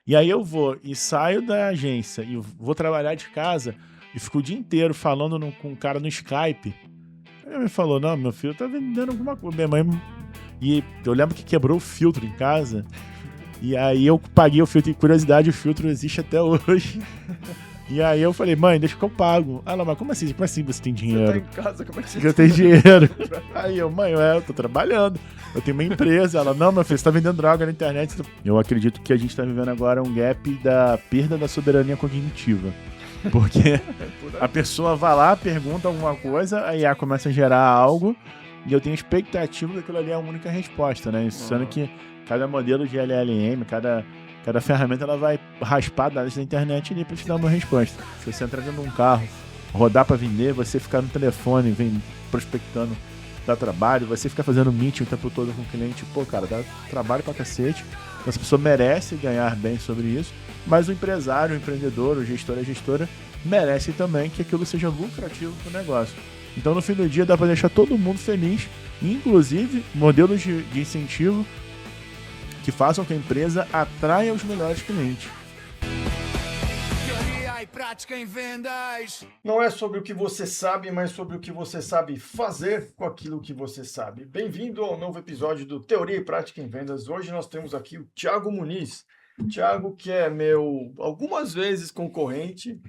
E aí eu vou e saio da agência e vou trabalhar de casa e fico o dia inteiro falando com um cara no Skype. Aí minha mãe falou, não, meu filho tá vendendo alguma coisa. Minha mãe... E eu lembro que quebrou o filtro em casa. E aí eu paguei o filtro. E curiosidade, o filtro existe até hoje. E aí eu falei, mãe, deixa que eu pago. Ela, mas como assim? Como assim você tem dinheiro? Você tá em casa, como é que Eu tenho dinheiro. Aí eu, mãe, eu tô trabalhando. Eu tenho uma empresa. Ela, não, meu filho, você tá vendendo droga na internet. Eu acredito que a gente tá vivendo agora um gap da perda da soberania cognitiva. Porque a pessoa vai lá, pergunta alguma coisa, a IA começa a gerar algo e eu tenho expectativa daquilo ali é a única resposta, né? Sendo que cada modelo de LLM, cada ferramenta, ela vai raspar dados da internet ali pra te dar uma resposta. Se você entrar dentro de um carro, rodar pra vender, você ficar no telefone, vem prospectando, dá trabalho, você ficar fazendo meeting o tempo todo com o cliente, pô, cara, dá trabalho pra cacete. Essa pessoa merece ganhar bem sobre isso, mas o empresário, o empreendedor, o gestor, a gestora merece também que aquilo seja lucrativo pro negócio. Então, no fim do dia, dá para deixar todo mundo feliz, inclusive modelos de incentivo que façam que a empresa atraia os melhores clientes. Teoria e prática em vendas. Não é sobre o que você sabe, mas sobre o que você sabe fazer com aquilo que você sabe. Bem-vindo ao novo episódio do Teoria e Prática em Vendas. Hoje nós temos aqui o Thiago Muniz. Thiago, que é meu, algumas vezes concorrente,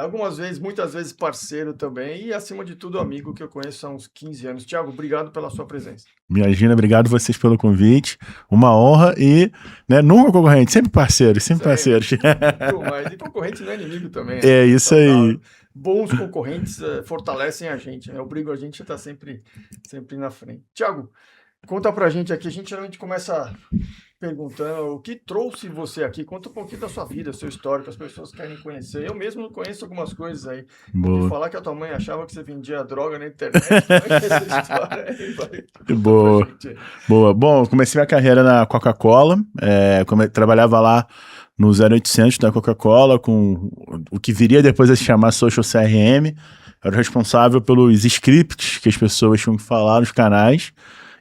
algumas vezes, muitas vezes parceiro também e, acima de tudo, amigo que eu conheço há uns 15 anos. Thiago, obrigado pela sua presença. Imagina, obrigado vocês pelo convite, uma honra e, né, nunca concorrente, sempre parceiros, sempre parceiros. Mas e concorrente não é inimigo também. É isso aí. Bons concorrentes fortalecem a gente, né? Obrigam a gente a estar sempre na frente. Thiago, conta pra gente aqui, a gente geralmente começa perguntando o que trouxe você aqui, conta um pouquinho da sua vida, seu histórico, as pessoas querem conhecer. Eu mesmo conheço algumas coisas aí. Ouvi falar que a tua mãe achava que você vendia droga na internet. Como é que é essa história aí? Boa. Bom, eu comecei minha carreira na Coca-Cola, trabalhava lá no 0800 da Coca-Cola, com o que viria depois a se chamar Social CRM. Eu era responsável pelos scripts que as pessoas tinham que falar nos canais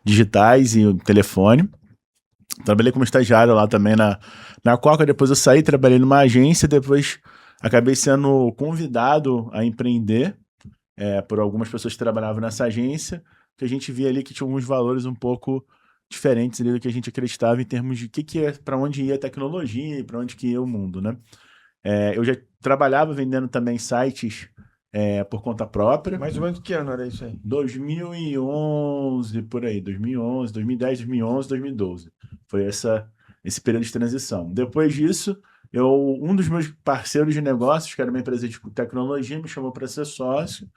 digitais e o telefone. Trabalhei como estagiário lá também na Coca, depois eu saí, trabalhei numa agência, depois acabei sendo convidado a empreender por algumas pessoas que trabalhavam nessa agência, que a gente via ali que tinha alguns valores um pouco diferentes ali do que a gente acreditava em termos de para onde ia a tecnologia e para onde que ia o mundo, né? Eu já trabalhava vendendo também sites por conta própria. Mais ou menos que ano era isso aí? 2011, por aí, 2011, 2010, 2011, 2012. Foi esse período de transição. Depois disso, um dos meus parceiros de negócios, que era uma empresa de tecnologia, me chamou para ser sócio,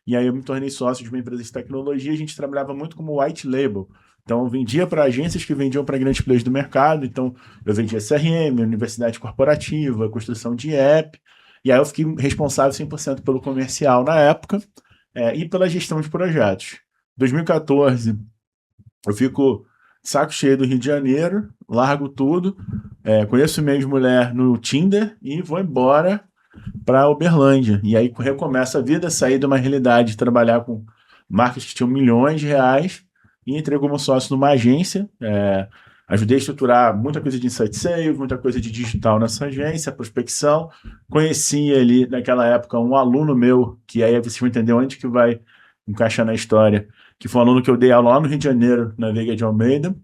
e aí eu me tornei sócio de uma empresa de tecnologia. A gente trabalhava muito como white label. Então, eu vendia para agências que vendiam para grandes players do mercado. Então, eu vendia CRM, universidade corporativa, construção de app. E aí eu fiquei responsável 100% pelo comercial na época e pela gestão de projetos. 2014, eu fico saco cheio do Rio de Janeiro, largo tudo, conheço minha ex-mulher no Tinder e vou embora para Uberlândia. E aí recomeça a vida, sair de uma realidade de trabalhar com marcas que tinham milhões de reais e entrei como sócio numa agência. Ajudei a estruturar muita coisa de insight sales, muita coisa de digital nessa agência, prospecção. Conheci ali, naquela época, um aluno meu, que aí vocês vão entender onde que vai encaixar na história, que foi um aluno que eu dei aula lá no Rio de Janeiro, na Veiga de Almeida.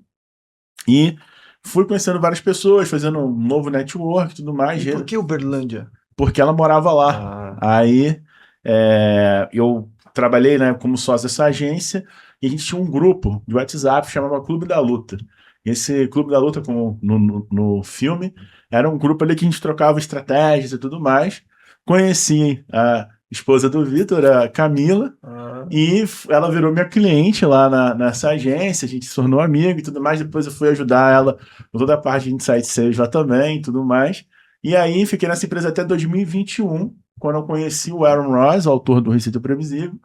E fui conhecendo várias pessoas, fazendo um novo network e tudo mais. E por que Uberlândia? Porque ela morava lá. Aí eu trabalhei, né, como sócio dessa agência e a gente tinha um grupo de WhatsApp que chamava Clube da Luta. Esse Clube da Luta, como no filme, era um grupo ali que a gente trocava estratégias e tudo mais. Conheci a esposa do Vitor, a Camila, e ela virou minha cliente lá nessa agência, a gente se tornou amigo e tudo mais. Depois eu fui ajudar ela com toda a parte de Insight Sales lá também e tudo mais. E aí fiquei nessa empresa até 2021, quando eu conheci o Aaron Ross, autor do Receita Previsível,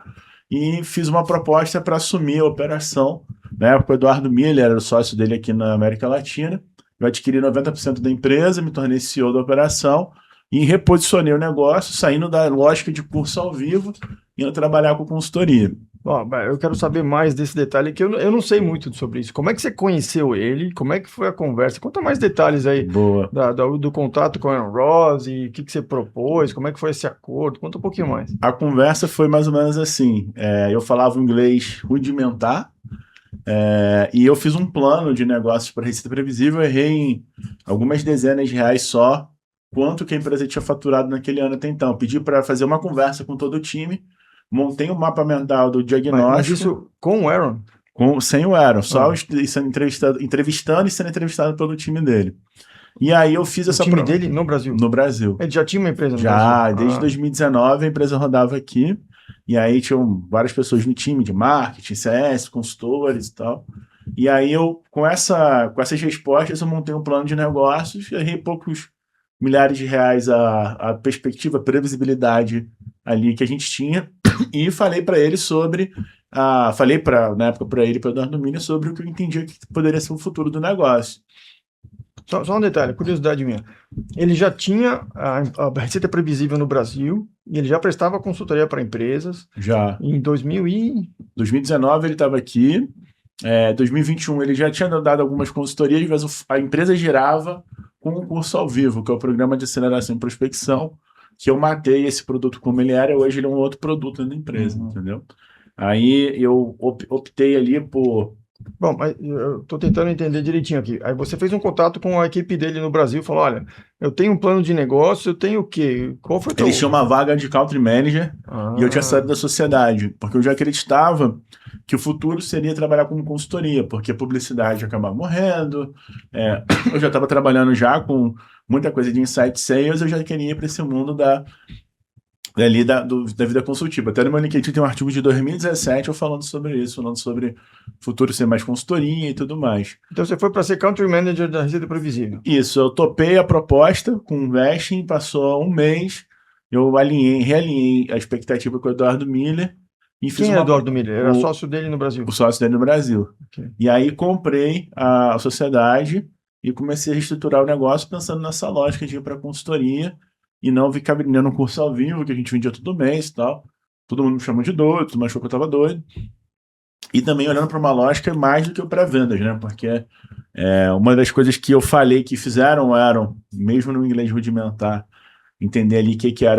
e fiz uma proposta para assumir a operação. Na época, o Eduardo Miller era o sócio dele aqui na América Latina. Eu adquiri 90% da empresa, me tornei CEO da operação e reposicionei o negócio, saindo da lógica de curso ao vivo, indo trabalhar com consultoria. Ó, eu quero saber mais desse detalhe, que eu não sei muito sobre isso. Como é que você conheceu ele? Como é que foi a conversa? Conta mais detalhes aí Boa. do contato com o Aaron Ross e o que você propôs, como é que foi esse acordo? Conta um pouquinho mais. A conversa foi mais ou menos assim. Eu falava inglês rudimentar, e eu fiz um plano de negócios para receita previsível, eu errei em algumas dezenas de reais só, quanto que a empresa tinha faturado naquele ano até então. Pedi para fazer uma conversa com todo o time, montei um mapa mental do Mas diagnóstico, isso com o Aaron? sem o Aaron, só Ah. sendo entrevistando e sendo entrevistado pelo time dele. E aí eu fiz O essa time dele no Brasil? no Brasil. Ele já tinha uma empresa no Já, Brasil? desde 2019 a empresa rodava aqui, e aí tinham várias pessoas no time de marketing, CS, consultores e tal. E aí eu, com essas respostas, eu montei um plano de negócios, errei poucos milhares de reais a perspectiva, a previsibilidade ali que a gente tinha, e falei para ele sobre, na época para ele, para o Eduardo Mini, sobre o que eu entendia que poderia ser o futuro do negócio. Só um detalhe, curiosidade minha. Ele já tinha a receita previsível no Brasil e ele já prestava consultoria para empresas Já. em 2019 ele estava aqui. 2021 ele já tinha dado algumas consultorias, mas a empresa girava com um curso ao vivo, que é o Programa de Aceleração e Prospecção, que eu matei esse produto como ele era, hoje ele é um outro produto da empresa, entendeu? Aí eu optei ali por... Bom, mas eu estou tentando entender direitinho aqui. Aí você fez um contato com a equipe dele no Brasil e falou, olha, eu tenho um plano de negócio, eu tenho o quê? Qual foi o teu... Ele tinha uma vaga de Country Manager e eu tinha saído da sociedade, porque eu já acreditava que o futuro seria trabalhar como consultoria, porque a publicidade acabava morrendo, eu já estava trabalhando já com muita coisa de insight sales, eu já queria ir para esse mundo da vida consultiva. Até no meu LinkedIn tem um artigo de 2017 eu falando sobre isso, falando sobre futuro ser mais consultoria e tudo mais. Então você foi para ser Country Manager da Receita Previsível. Isso, eu topei a proposta com o vesting, passou um mês, eu realinhei a expectativa com o Eduardo Miller. E fiz Quem é Eduardo Miller? Era sócio dele no Brasil? O sócio dele no Brasil. Okay. E aí comprei a sociedade e comecei a reestruturar o negócio pensando nessa lógica de ir para consultoria e não ficar vendendo um curso ao vivo, que a gente vendia todo mês e tal. Todo mundo me chamou de doido, todo mundo achou que eu estava doido. E também olhando para uma lógica mais do que o pré-vendas, né? Porque uma das coisas que eu falei que fizeram eram, mesmo no inglês rudimentar, entender ali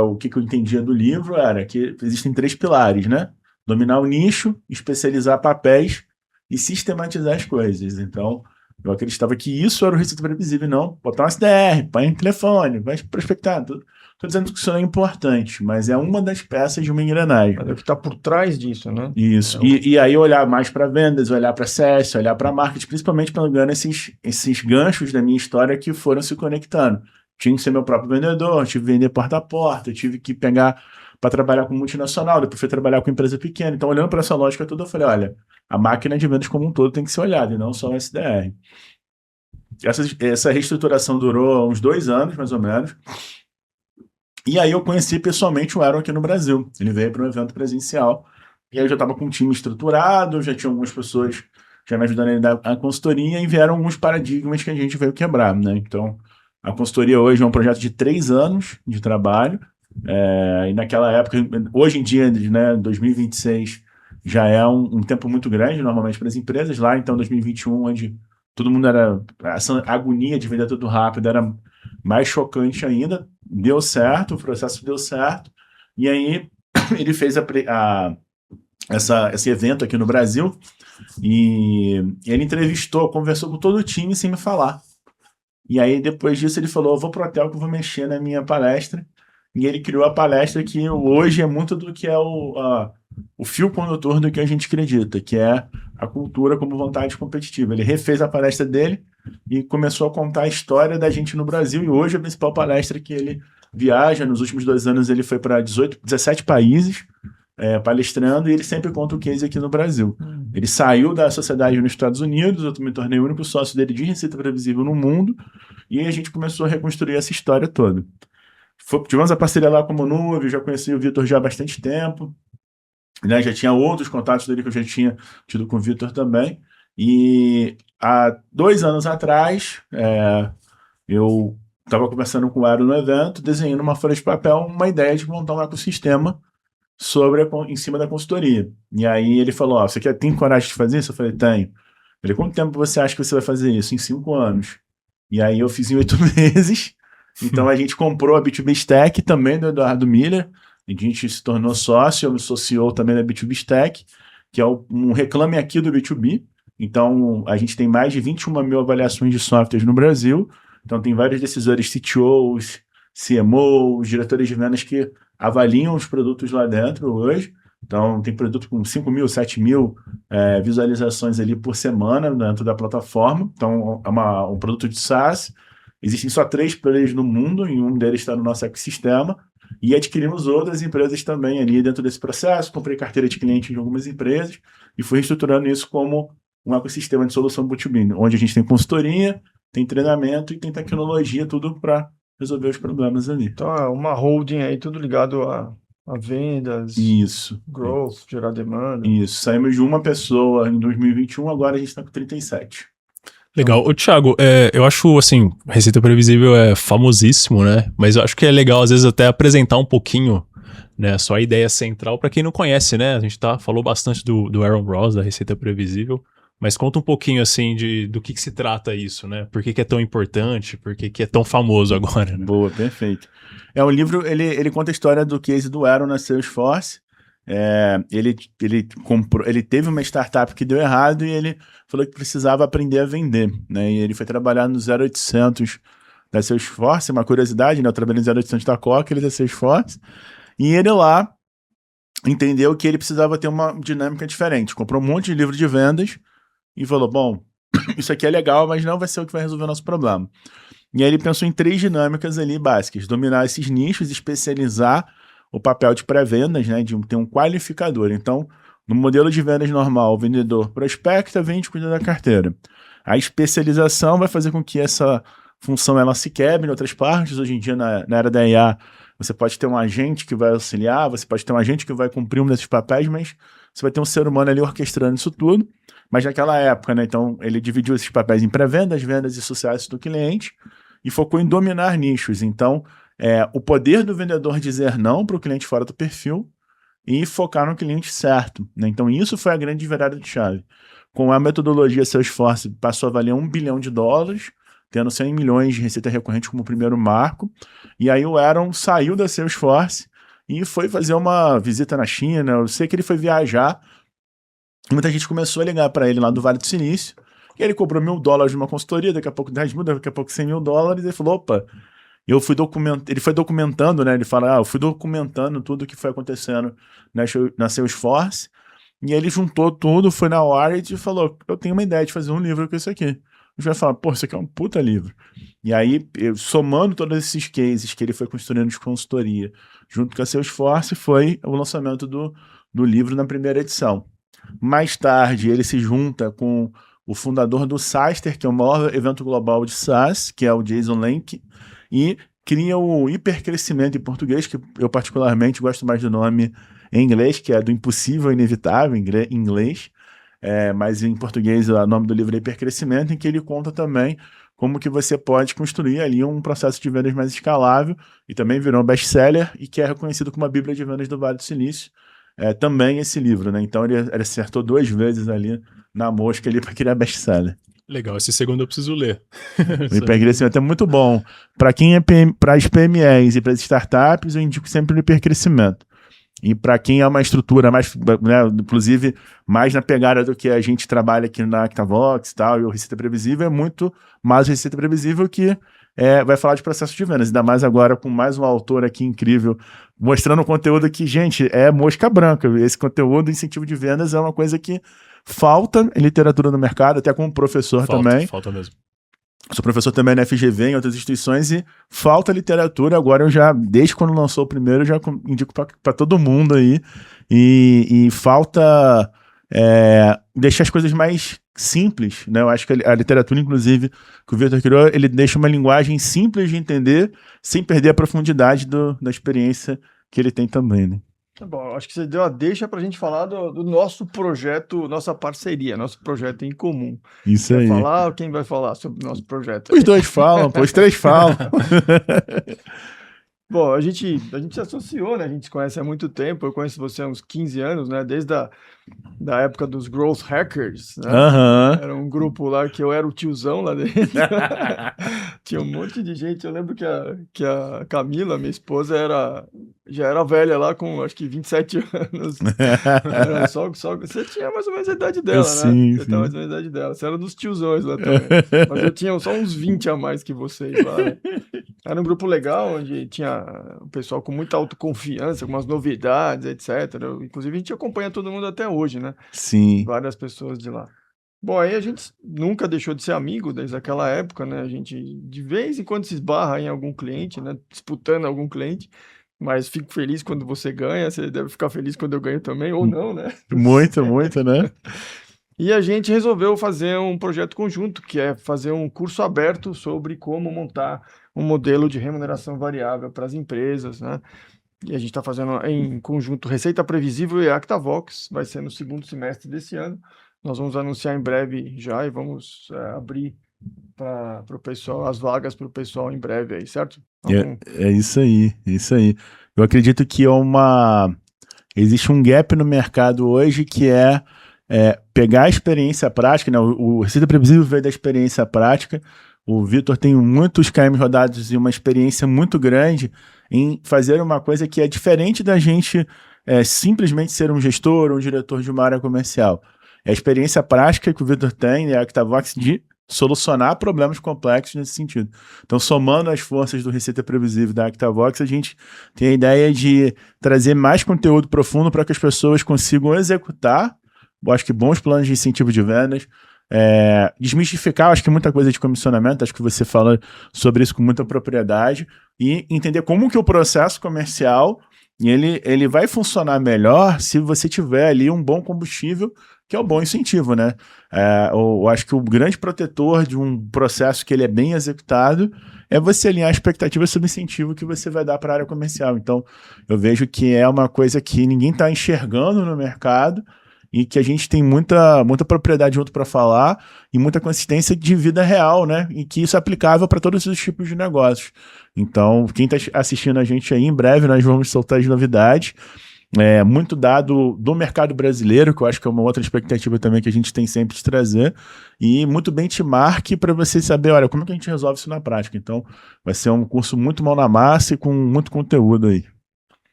o que eu entendia do livro, era que existem 3 pilares, né? Dominar o nicho, especializar papéis e sistematizar as coisas. Então, eu acreditava que isso era o receita previsível, não botar um SDR, põe um telefone, vai prospectar. Estou dizendo que isso não é importante, mas é uma das peças de uma engrenagem. Mas é o que está por trás disso, né? Isso. E aí olhar mais para vendas, olhar para CS, olhar para marketing, principalmente pegando esses ganchos da minha história que foram se conectando. Tinha que ser meu próprio vendedor, tive que vender porta a porta, tive que pegar para trabalhar com multinacional, depois fui trabalhar com empresa pequena. Então, olhando para essa lógica toda, eu falei, olha, a máquina de vendas como um todo tem que ser olhada, e não só o SDR. Essa reestruturação durou uns 2 anos, mais ou menos. E aí eu conheci pessoalmente o Aaron aqui no Brasil. Ele veio para um evento presencial, e aí eu já estava com um time estruturado, já tinha algumas pessoas já me ajudando a dar a consultoria, e vieram alguns paradigmas que a gente veio quebrar, né? Então, a consultoria hoje é um projeto de 3 anos de trabalho, e naquela época, hoje em dia, né, 2026, já é um tempo muito grande, normalmente, para as empresas. Lá, então, 2021, onde todo mundo essa agonia de vender tudo rápido era mais chocante ainda. Deu certo, o processo deu certo, e aí ele fez esse evento aqui no Brasil, e ele entrevistou, conversou com todo o time sem me falar. E aí, depois disso, ele falou, eu vou pro hotel que eu vou mexer na minha palestra. E ele criou a palestra que hoje é muito do que é o fio condutor do que a gente acredita, que é a cultura como vontade competitiva. Ele refez a palestra dele e começou a contar a história da gente no Brasil, e hoje a principal palestra que ele viaja. Nos últimos 2 anos ele foi para 17 países palestrando, e ele sempre conta o case aqui no Brasil. Ele saiu da sociedade nos Estados Unidos, eu me tornei o único sócio dele de receita previsível no mundo, e a gente começou a reconstruir essa história toda. Tivemos a parceria lá com o Monuve, já conheci o Vitor já há bastante tempo, né? Já tinha outros contatos dele que eu já tinha tido com o Vitor também, e há 2 anos atrás eu estava conversando com o Aaron no evento, desenhando uma folha de papel, uma ideia de montar um ecossistema em cima da consultoria. E aí ele falou, ó, você tem coragem de fazer isso? Eu falei, tenho. Ele, quanto tempo você acha que você vai fazer isso? Em 5 anos. E aí eu fiz em 8 meses. Então a gente comprou a B2B Stack também do Eduardo Miller. A gente se tornou sócio, eu me associou também da B2B Stack, que é um reclame aqui do B2B. Então a gente tem mais de 21 mil avaliações de softwares no Brasil. Então tem vários decisores, CTOs, CMOs, diretores de vendas que avaliam os produtos lá dentro hoje. Então, tem produto com 5 mil, 7 mil visualizações ali por semana dentro da plataforma. Então, é um produto de SaaS. Existem só 3 players no mundo e um deles está no nosso ecossistema. E adquirimos outras empresas também ali dentro desse processo. Comprei carteira de cliente de algumas empresas e fui reestruturando isso como um ecossistema de solução B2B, onde a gente tem consultoria, tem treinamento e tem tecnologia, tudo para resolver os problemas ali. Então, é uma holding aí, tudo ligado a vendas, Isso. growth, gerar demanda. Isso. Saímos de uma pessoa em 2021, agora a gente está com 37. Legal. Ô, Thiago, eu acho, assim, Receita Previsível é famosíssimo, né? Mas eu acho que é legal, às vezes, até apresentar um pouquinho, né, só a ideia central para quem não conhece, né? A gente falou bastante do Aaron Ross, da Receita Previsível, mas conta um pouquinho, assim, do que se trata isso, né? Por que é tão importante, por que é tão famoso agora, né? Boa, perfeito. É um livro, ele conta a história do case do Aaron na Salesforce. Ele teve uma startup que deu errado e ele falou que precisava aprender a vender, né? E ele foi trabalhar no 0800 da Salesforce, uma curiosidade, né? Eu trabalhei no 0800 da Coca, ele da Salesforce, e ele lá entendeu que ele precisava ter uma dinâmica diferente. Comprou um monte de livro de vendas e falou, bom, isso aqui é legal, mas não vai ser o que vai resolver o nosso problema. E aí ele pensou em 3 dinâmicas ali básicas: dominar esses nichos, especializar o papel de pré-vendas, né, de ter um qualificador. Então, no modelo de vendas normal, o vendedor prospecta, vende, cuida da carteira. A especialização vai fazer com que essa função ela se quebre em outras partes. Hoje em dia, na era da IA, você pode ter um agente que vai auxiliar, você pode ter um agente que vai cumprir um desses papéis, mas você vai ter um ser humano ali orquestrando isso tudo. Mas naquela época, né, então ele dividiu esses papéis em pré-vendas, vendas e sucesso do cliente e focou em dominar nichos. Então, o poder do vendedor dizer não para o cliente fora do perfil e focar no cliente certo, né? Então, isso foi a grande virada de chave. Com a metodologia Salesforce, passou a valer $1 bilhão, tendo 100 milhões de receita recorrente como primeiro marco. E aí o Aaron saiu da Salesforce e foi fazer uma visita na China. Eu sei que ele foi viajar. Muita gente começou a ligar para ele lá do Vale do Silício. E ele cobrou $1.000 de uma consultoria, daqui a pouco 10 mil, daqui a pouco $100 mil. E ele falou, opa, ele foi documentando, né? Ele fala, eu fui documentando tudo o que foi acontecendo na Salesforce. E ele juntou tudo, foi na Wired e falou, eu tenho uma ideia de fazer um livro com isso aqui. A gente vai falar, pô, isso aqui é um puta livro. E aí, somando todos esses cases que ele foi construindo de consultoria, junto com a Salesforce, foi o lançamento do livro na primeira edição. Mais tarde, ele se junta com o fundador do SaaStr, que é o maior evento global de SaaS, que é o Jason Lenk, e cria o hipercrescimento em português, que eu particularmente gosto mais do nome em inglês, que é do impossível ao inevitável, em inglês, mas em português o nome do livro é Hipercrescimento, em que ele conta também como que você pode construir ali um processo de vendas mais escalável, e também virou um best-seller, e que é reconhecido como a Bíblia de Vendas do Vale do Silício, também esse livro, né? Então ele acertou 2 vezes ali na mosca ali para criar best-seller. Legal, esse segundo eu preciso ler. O hipercrescimento é muito bom. Para quem para as PMEs e para as startups, eu indico sempre o hipercrescimento. E para quem é uma estrutura mais, né, inclusive, mais na pegada do que a gente trabalha aqui na Actavox e tal, e o Receita Previsível é muito mais Receita Previsível, que vai falar de processo de vendas, ainda mais agora com mais um autor aqui incrível, mostrando um conteúdo que, gente, é mosca branca. Esse conteúdo, incentivo de vendas, é uma coisa que falta em literatura no mercado, até como professor também. Falta mesmo. Sou professor também na FGV, em outras instituições, e falta literatura. Agora eu já, desde quando lançou o primeiro, eu já indico para todo mundo aí. E falta deixar as coisas mais simples, né? Eu acho que a literatura, inclusive, que o Victor criou, ele deixa uma linguagem simples de entender, sem perder a profundidade da experiência que ele tem também, né? Tá bom, acho que você deu a deixa para a gente falar do nosso projeto, nossa parceria, nosso projeto em comum. Isso Quer aí. falar ou quem vai falar sobre o nosso projeto? Os dois falam, os 3 falam. Bom, a gente se associou, né? A gente se conhece há muito tempo. Eu conheço você há uns 15 anos, né? Desde da época dos Growth Hackers, né? Aham. Era um grupo lá que eu era o tiozão lá dentro. Tinha um monte de gente. Eu lembro que a Camila, minha esposa, já era velha lá com acho que 27 anos. Era só, você tinha mais ou menos a idade dela, né? Sim, Você tinha mais sim. ou menos a idade dela. Você era dos tiozões lá também. Mas eu tinha só uns 20 a mais que vocês lá, né? Era um grupo legal, onde tinha o pessoal com muita autoconfiança, com umas novidades, etc. Inclusive, a gente acompanha todo mundo até hoje, né? Sim. Várias pessoas de lá. Bom, aí a gente nunca deixou de ser amigo desde aquela época, né? A gente de vez em quando se esbarra em algum cliente, né? Disputando algum cliente, mas fico feliz quando você ganha, você deve ficar feliz quando eu ganho também, ou não, né? Muito, muito, né? E a gente resolveu fazer um projeto conjunto, que é fazer um curso aberto sobre como montar um modelo de remuneração variável para as empresas, né? E a gente está fazendo em conjunto Receita Previsível e ActaVox, vai ser no segundo semestre desse ano. Nós vamos anunciar em breve já e vamos abrir para o pessoal, as vagas para o pessoal em breve aí, certo? É isso aí, é isso aí. Eu acredito que existe um gap no mercado hoje que é pegar a experiência prática, né? O Receita Previsível veio da experiência prática. O Vitor tem muitos KMs rodados e uma experiência muito grande em fazer uma coisa que é diferente da gente simplesmente ser um gestor ou um diretor de uma área comercial. É a experiência prática que o Vitor tem, né, a Actavox, de solucionar problemas complexos nesse sentido. Então, somando as forças do Receita Previsível da Actavox, a gente tem a ideia de trazer mais conteúdo profundo para que as pessoas consigam executar, eu acho que bons planos de incentivo de vendas, desmistificar, acho que muita coisa de comissionamento, acho que você fala sobre isso com muita propriedade, e entender como que o processo comercial ele vai funcionar melhor se você tiver ali um bom combustível, que é o bom incentivo, né? Eu acho que o grande protetor de um processo que ele é bem executado é você alinhar a expectativa sobre o incentivo que você vai dar para a área comercial. Então, eu vejo que é uma coisa que ninguém está enxergando no mercado e que a gente tem muita propriedade junto para falar e muita consistência de vida real, né? E que isso é aplicável para todos os tipos de negócios. Então, quem está assistindo a gente aí, em breve nós vamos soltar as novidades. Muito dado do mercado brasileiro, que eu acho que é uma outra expectativa também que a gente tem sempre de trazer, e muito benchmark para você saber, olha, como é que a gente resolve isso na prática. Então, vai ser um curso muito mão na massa e com muito conteúdo aí.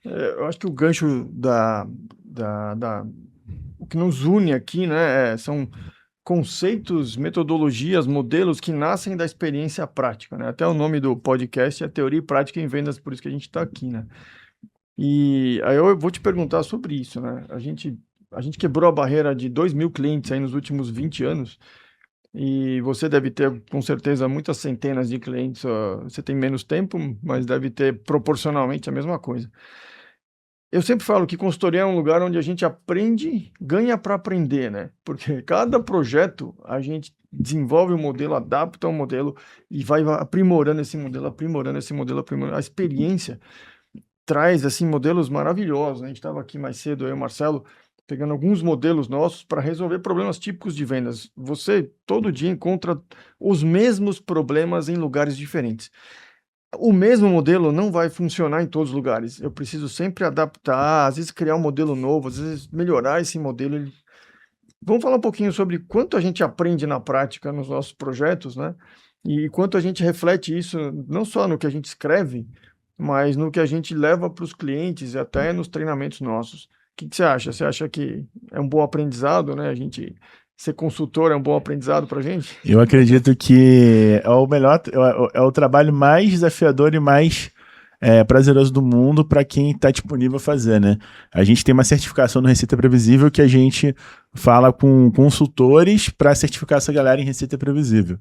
Eu acho que o gancho o que nos une aqui, né, são conceitos, metodologias, modelos que nascem da experiência prática, né? Até o nome do podcast é Teoria e Prática em Vendas, por isso que a gente está aqui, né? E aí eu vou te perguntar sobre isso, né? A gente quebrou a barreira de 2.000 clientes aí nos últimos 20 anos, e você deve ter, com certeza, muitas centenas de clientes. Você tem menos tempo, mas deve ter proporcionalmente a mesma coisa. Eu sempre falo que consultoria é um lugar onde a gente aprende, ganha para aprender, né? Porque cada projeto a gente desenvolve um modelo, adapta um modelo e vai aprimorando esse modelo, aprimorando esse modelo, aprimorando. A experiência traz, assim, modelos maravilhosos, né? A gente estava aqui mais cedo, eu e o Marcelo, pegando alguns modelos nossos para resolver problemas típicos de vendas. Você, todo dia, encontra os mesmos problemas em lugares diferentes. O mesmo modelo não vai funcionar em todos os lugares. Eu preciso sempre adaptar, às vezes criar um modelo novo, às vezes melhorar esse modelo. Vamos falar um pouquinho sobre quanto a gente aprende na prática nos nossos projetos, né? E quanto a gente reflete isso não só no que a gente escreve, mas no que a gente leva para os clientes e até nos treinamentos nossos. O que você acha? Você acha que é um bom aprendizado, né? A gente ser consultor é um bom aprendizado para a gente? Eu acredito que é o melhor, é o trabalho mais desafiador e mais prazeroso do mundo para quem está disponível a fazer, né? A gente tem uma certificação no Receita Previsível que a gente fala com consultores para certificar essa galera em Receita Previsível.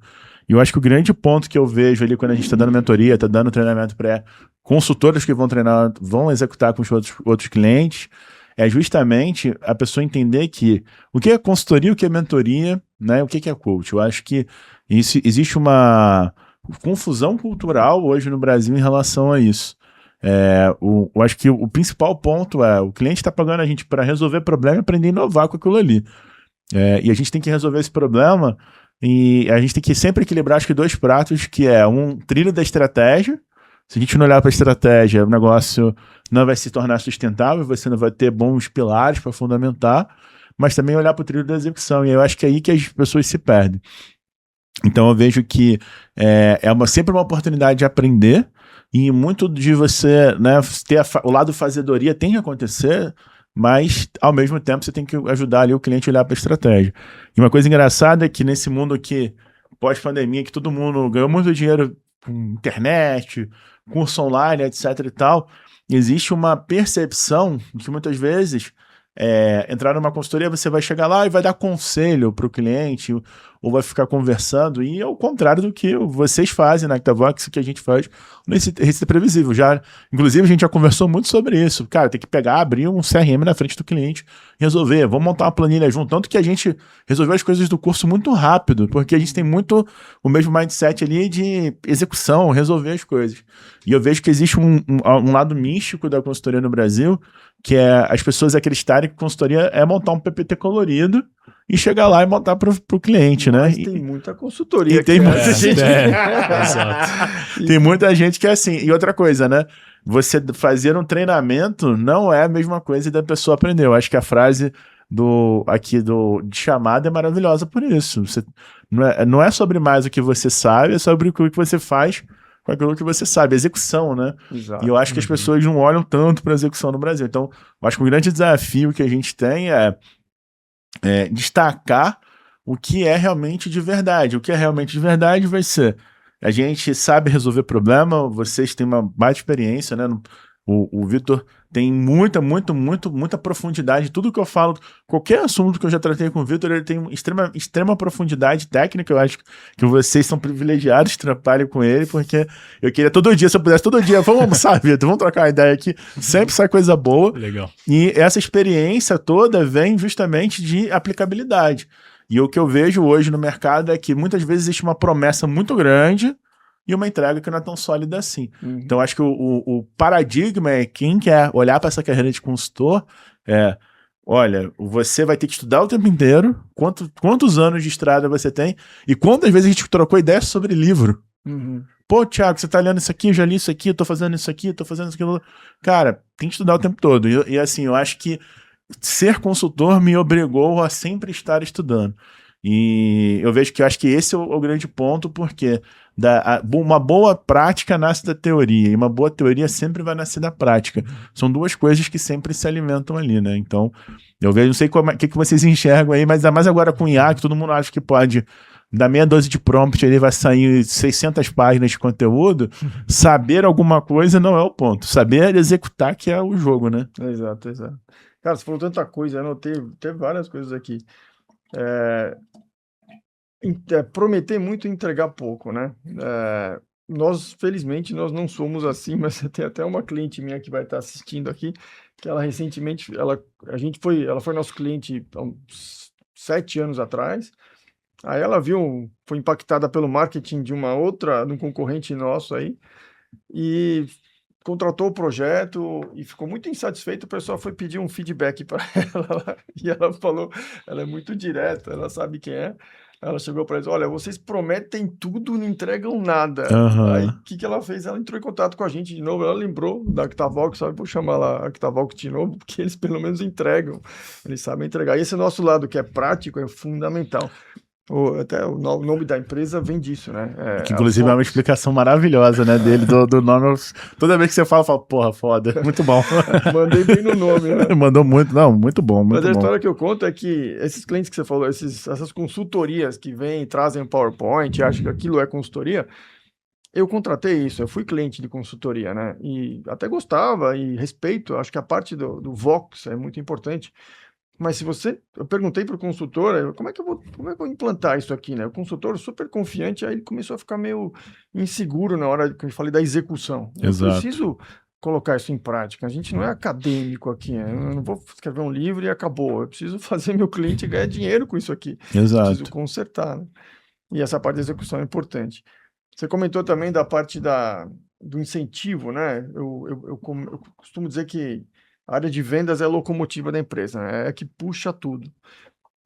E eu acho que o grande ponto que eu vejo ali quando a gente está dando mentoria, está dando treinamento para consultores que vão treinar, vão executar com os outros clientes, é justamente a pessoa entender que o que é consultoria, o que é mentoria, né? O que é coach. Eu acho que existe uma confusão cultural hoje no Brasil em relação a isso. Eu acho que o principal ponto é o cliente está pagando a gente para resolver problema e aprender a inovar com aquilo ali. E a gente tem que resolver esse problema e a gente tem que sempre equilibrar, acho que, dois pratos, que é um trilho da estratégia, Se a gente não olhar para a estratégia, o negócio não vai se tornar sustentável, você não vai ter bons pilares para fundamentar, mas também olhar para o trilho da execução. E eu acho que é aí que as pessoas se perdem. Então eu vejo que sempre uma oportunidade de aprender, e muito de você, né, ter o lado fazedoria tem que acontecer, mas ao mesmo tempo você tem que ajudar ali o cliente a olhar para a estratégia. E uma coisa engraçada é que nesse mundo aqui, pós-pandemia, que todo mundo ganhou muito dinheiro com internet, curso online, etc e tal, existe uma percepção que muitas vezes entrar numa consultoria, você vai chegar lá e vai dar conselho para o cliente, ou vai ficar conversando, e é o contrário do que vocês fazem na Octavox, que a gente faz nesse Receita Previsível. Inclusive, a gente já conversou muito sobre isso. Cara, tem que abrir um CRM na frente do cliente e resolver. Vamos montar uma planilha junto. Tanto que a gente resolveu as coisas do curso muito rápido, porque a gente tem muito o mesmo mindset ali de execução, resolver as coisas. E eu vejo que existe um lado místico da consultoria no Brasil, que é as pessoas acreditarem que consultoria é montar um PPT colorido e chegar lá e montar para o cliente, né? Mas tem muita consultoria. E tem muita gente. Exato. Tem muita gente que é assim. E outra coisa, né? Você fazer um treinamento não é a mesma coisa da pessoa aprender. Eu acho que a frase de chamada é maravilhosa por isso. Não é sobre mais o que você sabe, é sobre o que você faz com aquilo que você sabe, execução, né? Exato. E eu acho que as pessoas não olham tanto para a execução no Brasil. Então, eu acho que o grande desafio que a gente tem é destacar o que é realmente de verdade. O que é realmente de verdade vai ser: a gente sabe resolver problema, vocês têm uma baita experiência, né? O Vitor tem muita profundidade. Tudo que eu falo, qualquer assunto que eu já tratei com o Vitor, ele tem extrema profundidade técnica. Eu acho que vocês são privilegiados de trabalhar com ele, porque eu queria todo dia, se eu pudesse todo dia, vamos almoçar, Vitor, vamos trocar uma ideia aqui. Sempre sai coisa boa. Legal. E essa experiência toda vem justamente de aplicabilidade. E o que eu vejo hoje no mercado é que muitas vezes existe uma promessa muito grande e uma entrega que não é tão sólida assim. Então, acho que o paradigma é quem quer olhar para essa carreira de consultor olha, você vai ter que estudar o tempo inteiro, quantos anos de estrada você tem, e quantas vezes a gente trocou ideias sobre livro. Pô, Thiago, você tá lendo isso aqui, eu já li isso aqui, eu tô fazendo isso aqui, eu tô fazendo isso aqui. Cara, tem que estudar o tempo todo. E assim, eu acho que ser consultor me obrigou a sempre estar estudando. E eu vejo que esse é o grande ponto, porque uma boa prática nasce da teoria, e uma boa teoria sempre vai nascer da prática. São duas coisas que sempre se alimentam ali, né? Então, eu vejo, não sei o que vocês enxergam aí, mas ainda mais agora com o IA, que todo mundo acha que pode, da meia dúzia de prompt, ele vai sair 600 páginas de conteúdo. Saber alguma coisa não é o ponto. Saber executar que é o jogo, né? Exato. Cara, você falou tanta coisa, eu anotei várias coisas aqui. Prometer muito e entregar pouco, né? Felizmente, nós não somos assim, mas tem até uma cliente minha que vai estar assistindo aqui, que ela recentemente, ela foi nosso cliente há uns 7 anos atrás. Aí ela foi impactada pelo marketing de um concorrente nosso aí, e contratou o projeto e ficou muito insatisfeito. O pessoal foi pedir um feedback para ela e ela falou, ela é muito direta, ela sabe quem é. Ela chegou para eles: olha, vocês prometem tudo e não entregam nada. Aí o que ela fez? Ela entrou em contato com a gente de novo, ela lembrou da Octavox, sabe? Vou chamar lá a Octavox de novo, porque eles pelo menos entregam, eles sabem entregar. E esse nosso lado que é prático é fundamental. Até o nome da empresa vem disso, né? Que inclusive é uma explicação maravilhosa, né, dele, do nome. Toda vez que você fala, eu falo, porra, foda, muito bom. Mandei bem no nome, né? Mandou muito, não, muito bom, muito bom. Mas a história que eu conto é que esses clientes que você falou, essas consultorias que vêm e trazem PowerPoint, acham que aquilo é consultoria, eu contratei isso, eu fui cliente de consultoria, né? E até gostava e respeito, acho que a parte do Vox é muito importante. Mas eu perguntei para o consultor, como é que eu vou implantar isso aqui, né? O consultor super confiante, aí ele começou a ficar meio inseguro na hora que eu falei da execução. Exato. Eu preciso colocar isso em prática. A gente não é acadêmico aqui, né? Eu não vou escrever um livro e acabou. Eu preciso fazer meu cliente ganhar dinheiro com isso aqui. Exato. Preciso consertar, né? E essa parte da execução é importante. Você comentou também da parte do incentivo, né? Eu costumo dizer que a área de vendas é a locomotiva da empresa, né? É que puxa tudo.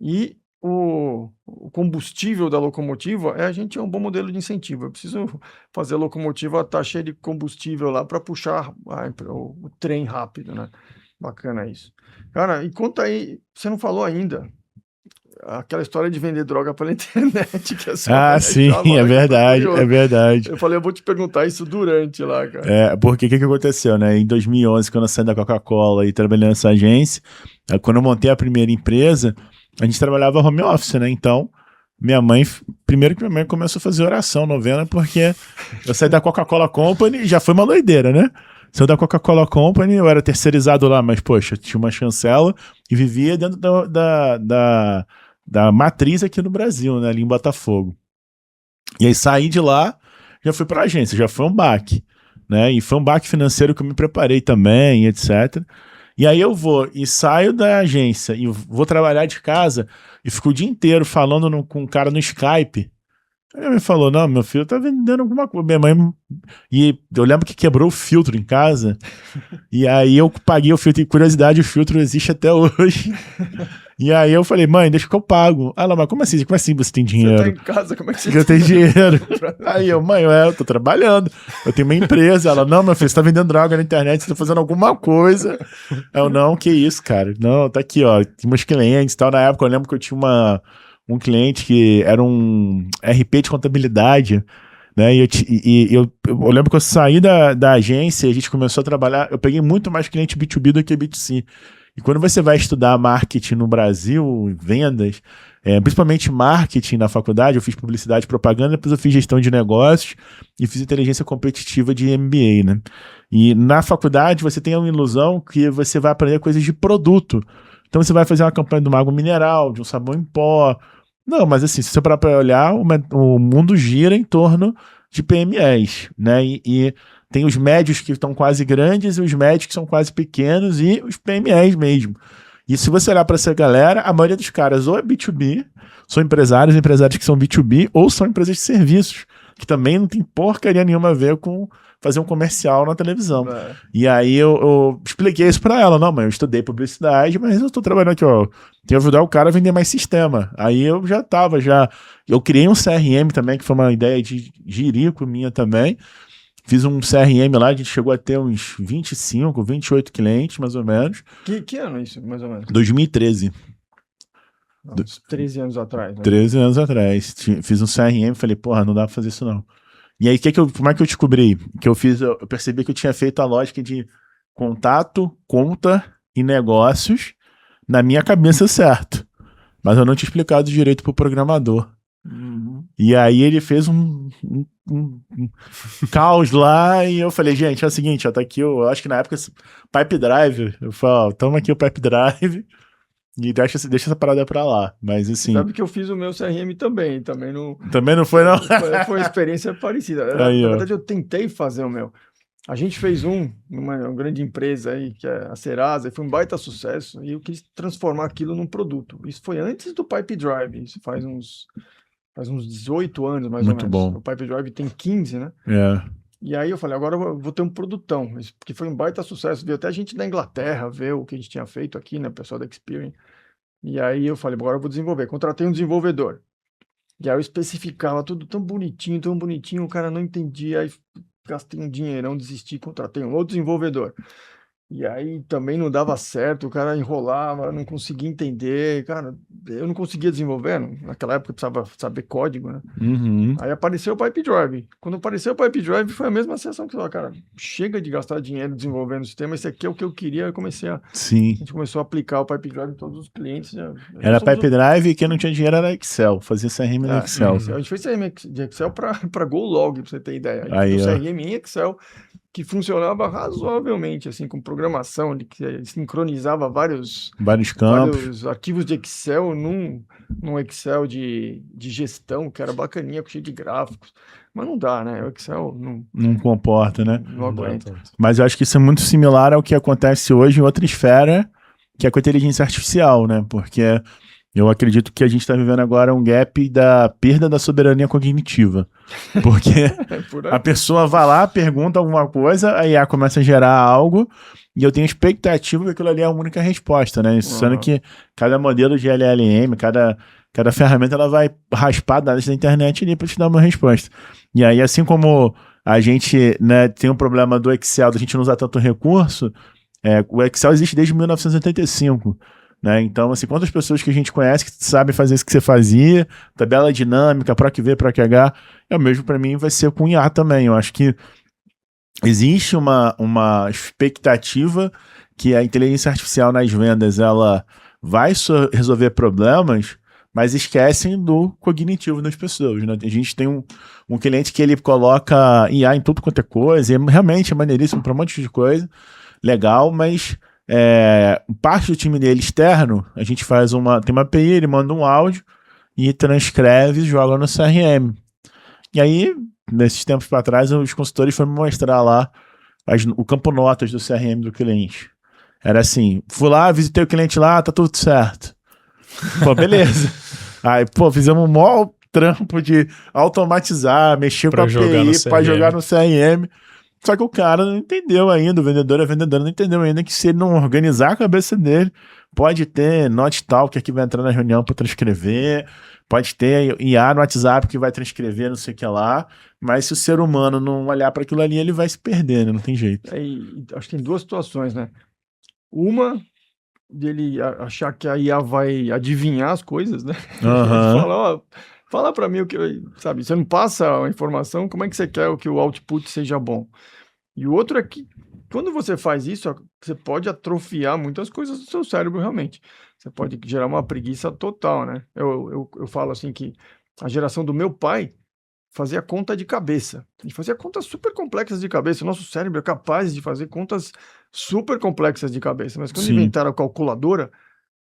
E o combustível da locomotiva a gente é um bom modelo de incentivo. Eu preciso fazer a locomotiva estar cheia de combustível lá para puxar o trem rápido, né? Bacana isso. Cara, e conta aí, você não falou ainda aquela história de vender droga pela internet. Que sim, é verdade, é verdade. Eu falei, eu vou te perguntar isso durante lá, cara. Porque o que aconteceu, né? Em 2011, quando eu saí da Coca-Cola e trabalhei nessa agência, quando eu montei a primeira empresa, a gente trabalhava home office, né? Então, primeiro que minha mãe começou a fazer oração, novena, porque eu saí da Coca-Cola Company e já foi uma doideira, né? Saí da Coca-Cola Company, eu era terceirizado lá, mas, poxa, tinha uma chancela e vivia dentro da matriz aqui no Brasil, né? Ali em Botafogo. E aí saí de lá, já fui para a agência, já foi um baque, né? E foi um baque financeiro que eu me preparei também, etc. E aí eu vou e saio da agência e vou trabalhar de casa e fico o dia inteiro falando com um cara no Skype. Aí minha mãe falou, não, meu filho tá vendendo alguma coisa. Minha mãe... E eu lembro que quebrou o filtro em casa. E aí eu paguei o filtro. E curiosidade, o filtro existe até hoje. E aí eu falei, mãe, deixa que eu pago. Ela, mas como assim? Como assim você tem dinheiro? Você tá em casa, como é que você eu tenho dinheiro? Aí eu, mãe, eu tô trabalhando. Eu tenho uma empresa. Ela, não, meu filho, você tá vendendo droga na internet, você tá fazendo alguma coisa. Eu, não, que isso, cara. Não, tá aqui, ó. Tem meus clientes e tal. Na época eu lembro que eu tinha um cliente que era um RP de contabilidade, né? E eu lembro que eu saí da agência, a gente começou a trabalhar, eu peguei muito mais cliente B2B do que B2C. E quando você vai estudar marketing no Brasil, vendas, principalmente marketing na faculdade, eu fiz publicidade e propaganda, depois eu fiz gestão de negócios e fiz inteligência competitiva de MBA, né? E na faculdade você tem uma ilusão que você vai aprender coisas de produto. Então você vai fazer uma campanha de uma água mineral, de um sabão em pó. Não, mas assim, se você parar para olhar, o mundo gira em torno de PMEs, né? E tem os médios que estão quase grandes, os médios que são quase pequenos e os PMEs mesmo. E se você olhar para essa galera, a maioria dos caras ou é B2B, são empresários que são B2B, ou são empresas de serviços, que também não tem porcaria nenhuma a ver com fazer um comercial na televisão. E aí eu expliquei isso pra ela. Não, mãe, eu estudei publicidade, mas eu tô trabalhando aqui, ó. Tem que ajudar o cara a vender mais sistema. Aí eu eu criei um CRM também, que foi uma ideia de jirico minha também. Fiz um CRM lá, a gente chegou a ter uns 25, 28 clientes, mais ou menos. Que ano isso, mais ou menos? 2013. Uns 13 anos atrás, né? 13 anos atrás. Fiz um CRM, falei, porra, não dá pra fazer isso não. E aí, como é que eu descobri? Eu percebi que eu tinha feito a lógica de contato, conta e negócios na minha cabeça certo. Mas eu não tinha explicado direito pro programador. Uhum. E aí ele fez um caos lá e eu falei, gente, é o seguinte, ó, tá aqui, eu acho que na época Pipe Drive, eu falei, ó, toma aqui o Pipe Drive e deixa essa parada pra lá. Mas assim... Sabe que eu fiz o meu CRM também não... Também não foi, não? Foi uma experiência parecida. Aí, na verdade, eu tentei fazer o meu. A gente fez numa grande empresa aí, que é a Serasa, e foi um baita sucesso, e eu quis transformar aquilo num produto. Isso foi antes do Pipe Drive, isso faz uns 18 anos, mais Muito ou menos. bom. O Pipe Drive tem 15, né? E aí eu falei, agora eu vou ter um produtão, porque foi um baita sucesso. Veio até a gente da Inglaterra ver o que a gente tinha feito aqui, né, o pessoal da Experian. E aí eu falei, agora eu vou desenvolver. Contratei um desenvolvedor. E aí eu especificava tudo tão bonitinho, o cara não entendia, aí gastei um dinheirão, desisti, contratei um outro desenvolvedor. E aí também não dava certo, o cara enrolava, não conseguia entender, cara, eu não conseguia desenvolver, naquela época eu precisava saber código, né? Uhum. Aí apareceu o Pipe Drive. Quando apareceu o Pipe Drive, foi a mesma sensação que eu falei, cara, chega de gastar dinheiro desenvolvendo o sistema, esse aqui é o que eu queria, eu comecei a... Sim. A gente começou a aplicar o Pipe Drive em todos os clientes. Era Pipe Drive e quem não tinha dinheiro era Excel, fazia CRM no Excel. A gente fez CRM de Excel para GoLog, pra você ter ideia. A Aí, gente fez CRM em Excel, que funcionava razoavelmente, assim, com programação, que sincronizava vários campos. Vários arquivos de Excel num Excel de gestão, que era bacaninha, cheio de gráficos. Mas não dá, né? O Excel não comporta, né? Não aguenta. Mas eu acho que isso é muito similar ao que acontece hoje em outra esfera, que é com a inteligência artificial, né? Porque eu acredito que a gente está vivendo agora um gap da perda da soberania cognitiva. Porque a pessoa vai lá, pergunta alguma coisa, a IA começa a gerar algo, e eu tenho expectativa que aquilo ali é a única resposta, né? Sendo que cada modelo de LLM, cada Cada ferramenta ela vai raspar dados da internet ali para te dar uma resposta. E aí, assim como a gente, né, tem um problema do Excel, da gente não usar tanto recurso, o Excel existe desde 1985. Né? Então, assim, quantas pessoas que a gente conhece que sabem fazer isso que você fazia, tabela dinâmica, PROC-V, PROC-H, é o mesmo para mim, vai ser com IA também. Eu acho que existe uma expectativa que a inteligência artificial nas vendas ela vai resolver problemas, mas esquecem do cognitivo das pessoas. Né? A gente tem um cliente que ele coloca IA em tudo quanto é coisa, e realmente é maneiríssimo para um monte de coisa, legal, mas parte do time dele externo, a gente faz tem uma API, ele manda um áudio e transcreve e joga no CRM. E aí, nesses tempos para trás, os consultores foram me mostrar lá o campo notas do CRM do cliente. Era assim, fui lá, visitei o cliente lá, tá tudo certo. Pô, beleza. Aí, pô, fizemos um maior trampo de automatizar, mexer com a API para jogar no CRM. Só que o cara não entendeu ainda, o vendedor e a vendedora não entendeu ainda que se ele não organizar a cabeça dele, pode ter Not Talker que vai entrar na reunião para transcrever, pode ter IA no WhatsApp que vai transcrever não sei o que lá, mas se o ser humano não olhar para aquilo ali, ele vai se perder, né? Não tem jeito. Acho que tem duas situações, né? Uma, dele achar que a IA vai adivinhar as coisas, né? Uhum. Fala para mim o que, sabe, você não passa a informação, como é que você quer que o output seja bom? E o outro é que, quando você faz isso, você pode atrofiar muitas coisas do seu cérebro, realmente. Você pode gerar uma preguiça total, né? Eu falo assim que a geração do meu pai fazia conta de cabeça. Ele fazia contas super complexas de cabeça. O nosso cérebro é capaz de fazer contas super complexas de cabeça. Mas quando inventaram a calculadora,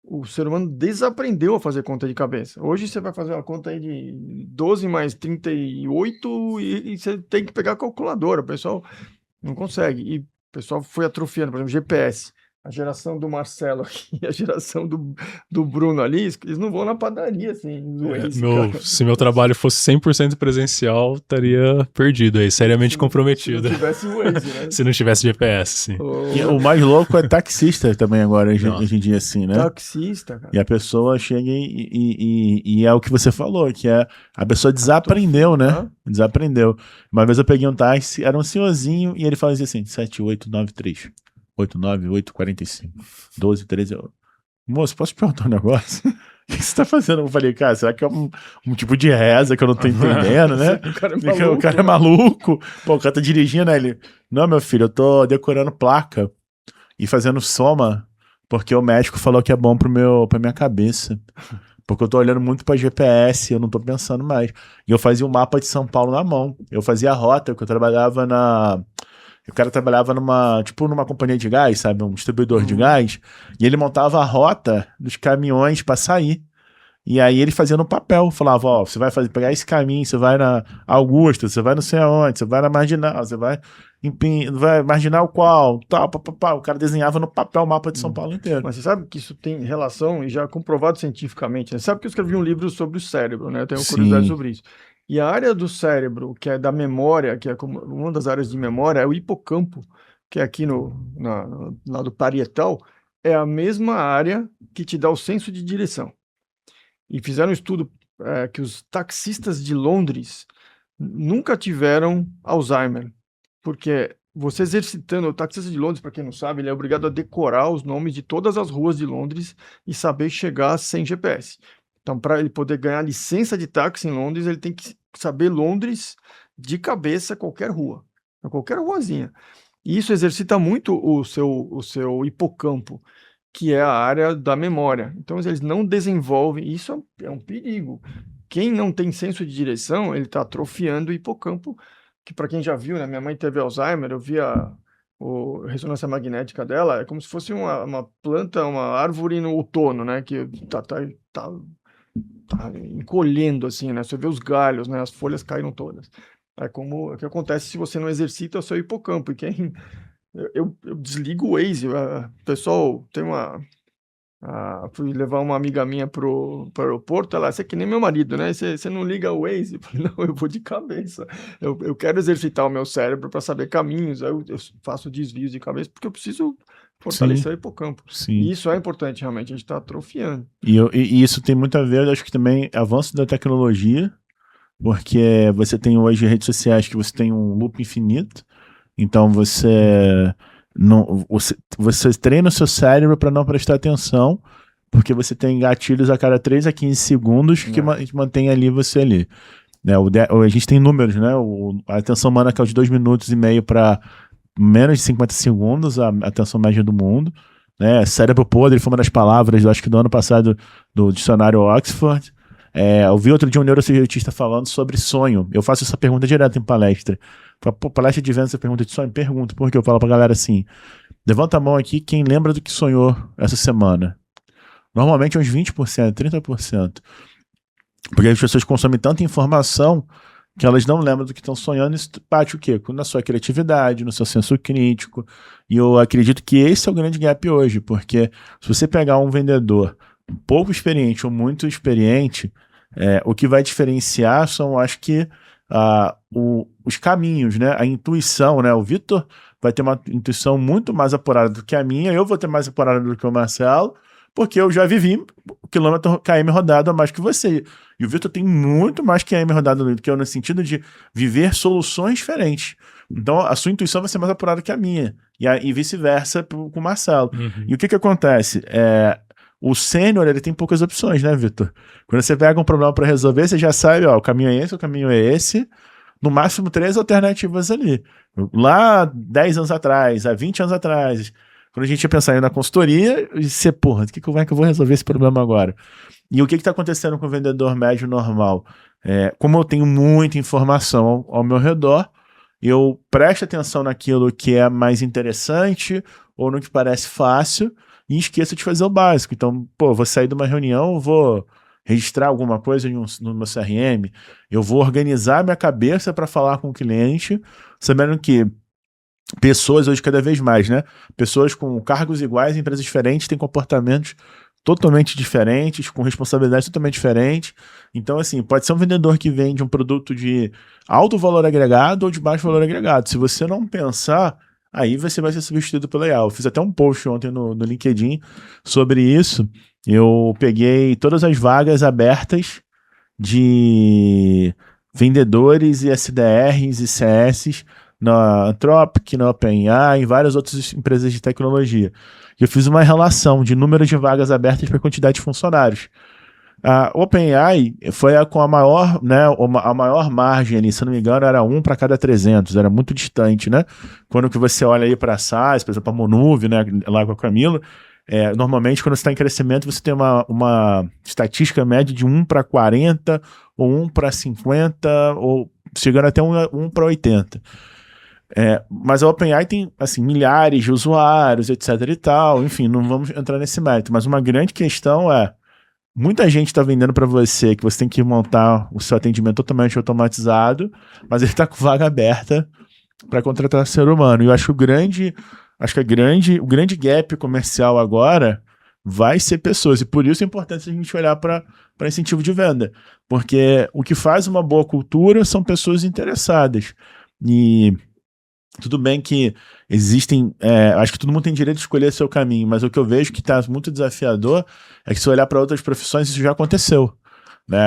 o ser humano desaprendeu a fazer conta de cabeça. Hoje você vai fazer uma conta aí de 12 mais 38 e você tem que pegar a calculadora. O pessoal não consegue. E o pessoal foi atrofiando. Por exemplo, GPS. A geração do Marcelo aqui, a geração do Bruno ali, eles não vão na padaria, assim, no Waze, se meu trabalho fosse 100% presencial, estaria perdido aí, seriamente comprometido. Se não tivesse o Waze, né? Se não tivesse GPS, sim. E o mais louco é taxista também agora, hoje em dia, assim, né? Taxista, cara. E a pessoa chega e é o que você falou, que é a pessoa desaprendeu, né? Desaprendeu. Uma vez eu peguei um táxi, era um senhorzinho, e ele falava assim, 7893. 89845 12, 13. Moço, posso te perguntar um negócio? O que você tá fazendo? Eu falei, cara, será que é um tipo de reza que eu não tô entendendo, né? O cara é maluco. Pô, o cara tá dirigindo, né? Ele, não, meu filho, eu tô decorando placa e fazendo soma, porque o médico falou que é bom pra minha cabeça. Porque eu tô olhando muito pra GPS, eu não tô pensando mais. E eu fazia um mapa de São Paulo na mão. Eu fazia a rota, porque eu trabalhava o cara trabalhava numa companhia de gás, sabe? Um distribuidor de gás. E ele montava a rota dos caminhões para sair. E aí ele fazia no papel. Falava, ó, você vai pegar esse caminho, você vai na Augusta, você vai não sei aonde, você vai na Marginal, você vai Marginal qual, tal, papapá. O cara desenhava no papel o mapa de São Paulo inteiro. Mas você sabe que isso tem relação, e já comprovado cientificamente, né? Sabe que eu escrevi um livro sobre o cérebro, né? Eu tenho curiosidade sobre isso. E a área do cérebro, que é da memória, que é uma das áreas de memória, é o hipocampo, que é aqui no lado parietal, é a mesma área que te dá o senso de direção. E fizeram um estudo que os taxistas de Londres nunca tiveram Alzheimer, porque você exercitando, o taxista de Londres, para quem não sabe, ele é obrigado a decorar os nomes de todas as ruas de Londres e saber chegar sem GPS. Então, para ele poder ganhar licença de táxi em Londres, ele tem que saber Londres de cabeça, qualquer rua, qualquer ruazinha. E isso exercita muito o seu hipocampo, que é a área da memória. Então, eles não desenvolvem, isso é um perigo. Quem não tem senso de direção, ele está atrofiando o hipocampo, que para quem já viu, né, minha mãe teve Alzheimer, eu vi a ressonância magnética dela, é como se fosse uma planta, uma árvore no outono, né, que tá encolhendo assim, né? Você vê os galhos, né? As folhas caíram todas. É como o que acontece se você não exercita o seu hipocampo. E eu desligo o Waze. O pessoal tem Fui levar uma amiga minha pro aeroporto, ela, você é que nem meu marido, né? Você não liga o Waze? Eu falei, não, eu vou de cabeça. Eu quero exercitar o meu cérebro para saber caminhos, aí eu faço desvios de cabeça, porque eu preciso fortalecer o hipocampo. Sim. E isso é importante, realmente, a gente está atrofiando. E isso tem muito a ver, eu acho que também, avanço da tecnologia, porque você tem hoje redes sociais que você tem um loop infinito, então você treina o seu cérebro para não prestar atenção, porque você tem gatilhos a cada 3 a 15 segundos que mantém ali você ali. Né? A gente tem números, né? A atenção humana que é de 2,5 minutos para menos de 50 segundos, a atenção média do mundo. Né? Cérebro podre foi uma das palavras, eu acho que do ano passado, do dicionário Oxford. Eu vi outro dia um neurocientista falando sobre sonho. Eu faço essa pergunta direto em palestra. Palestra de vendas, você pergunta de sonho? Pergunto, porque eu falo pra galera assim, levanta a mão aqui quem lembra do que sonhou essa semana. Normalmente é uns 20%, 30%. Porque as pessoas consomem tanta informação que elas não lembram do que estão sonhando. Isso bate o quê? Na sua criatividade, no seu senso crítico. E eu acredito que esse é o grande gap hoje, porque se você pegar um vendedor pouco experiente ou muito experiente, o que vai diferenciar são, acho que, os caminhos, né? A intuição, né? O Vitor vai ter uma intuição muito mais apurada do que a minha, eu vou ter mais apurada do que o Marcelo, porque eu já vivi quilômetro KM rodado a mais que você. E o Vitor tem muito mais KM rodado do que eu, no sentido de viver soluções diferentes. Então, a sua intuição vai ser mais apurada que a minha. E vice-versa com o Marcelo. Uhum. E o que acontece? O sênior, ele tem poucas opções, né, Vitor? Quando você pega um problema para resolver, você já sabe, o caminho é esse, o caminho é esse. No máximo 3 alternativas ali. Lá, 10 anos atrás, há 20 anos atrás, quando a gente ia pensar na consultoria, você, como é que eu vou resolver esse problema agora? E o que está acontecendo com o vendedor médio normal? Como eu tenho muita informação ao meu redor, eu presto atenção naquilo que é mais interessante ou no que parece fácil e esqueço de fazer o básico. Então, vou sair de uma reunião, vou registrar alguma coisa no meu CRM, eu vou organizar minha cabeça para falar com o cliente, sabendo que pessoas hoje cada vez mais, né? Pessoas com cargos iguais em empresas diferentes têm comportamentos totalmente diferentes, com responsabilidades totalmente diferentes. Então, assim, pode ser um vendedor que vende um produto de alto valor agregado ou de baixo valor agregado. Se você não pensar, aí você vai ser substituído pelo AI. Eu fiz até um post ontem no LinkedIn sobre isso. Eu peguei todas as vagas abertas de vendedores e SDRs e CS na Anthropic, na OpenAI, em várias outras empresas de tecnologia. Eu fiz uma relação de número de vagas abertas para quantidade de funcionários. A OpenAI foi com a maior, né, a maior margem ali, se não me engano, era 1 para cada 300, era muito distante, né? Quando que você olha aí para a SaaS, por exemplo, a Monuve, né, lá com a Camila, normalmente quando você está em crescimento, você tem uma estatística média de 1 para 40, ou 1 para 50, ou chegando até 1 para 80. Mas a OpenAI tem, assim, milhares de usuários, etc e tal, enfim, não vamos entrar nesse mérito, mas uma grande questão muita gente está vendendo para você que você tem que montar o seu atendimento totalmente automatizado, mas ele está com vaga aberta para contratar ser humano. E eu acho que o grande gap comercial agora vai ser pessoas, e por isso é importante a gente olhar para incentivo de venda, porque o que faz uma boa cultura são pessoas interessadas. E tudo bem que existem, acho que todo mundo tem direito de escolher seu caminho, mas o que eu vejo que está muito desafiador é que se olhar para outras profissões, isso já aconteceu. Né?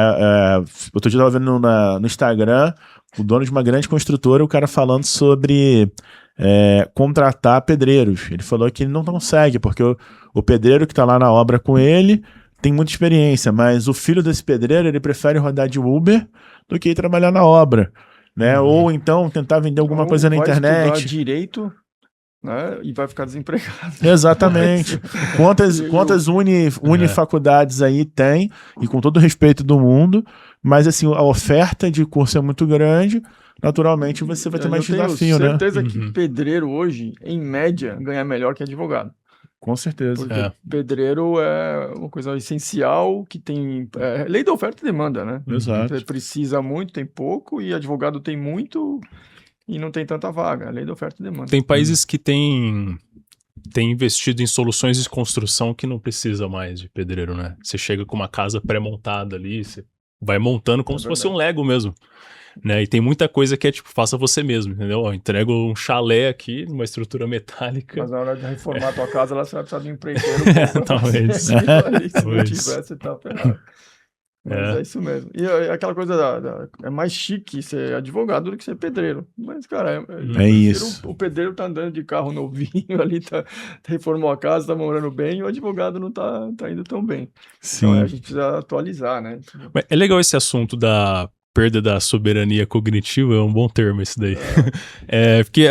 Outro dia eu estava vendo no Instagram o dono de uma grande construtora, o cara falando sobre contratar pedreiros. Ele falou que ele não consegue, porque o pedreiro que está lá na obra com ele tem muita experiência, mas o filho desse pedreiro ele prefere rodar de Uber do que ir trabalhar na obra. Né? Ou então tentar vender alguma coisa na internet. Estudar direito, né? E vai ficar desempregado. Exatamente. Quantas unifaculdades aí tem, e com todo o respeito do mundo, mas assim, a oferta de curso é muito grande, naturalmente você vai ter mais desafio, né? Eu tenho certeza que pedreiro hoje, em média, ganha melhor que advogado. Com certeza. Porque pedreiro é uma coisa essencial que tem... lei da oferta e demanda, né? Exato. Você precisa muito, tem pouco, e advogado tem muito e não tem tanta vaga. Lei da oferta e demanda. Tem países que têm tem investido em soluções de construção que não precisa mais de pedreiro, né? Você chega com uma casa pré-montada ali, você vai montando como se fosse um Lego mesmo, né? E tem muita coisa que é tipo, faça você mesmo, entendeu? Eu entrego um chalé aqui, uma estrutura metálica. Mas na hora de reformar a tua casa, lá você vai precisar de um empreiteiro. Talvez. Se não Talvez. tiver, você tá ferrado. Mas é isso mesmo. E aquela coisa é mais chique ser advogado do que ser pedreiro. Mas, cara, eu prefiro isso. O pedreiro tá andando de carro novinho ali, reformou a casa, tá morando bem, e o advogado não tá indo tão bem. Sim. Então a gente precisa atualizar, né? Mas é legal esse assunto da perda da soberania cognitiva, é um bom termo esse daí. Porque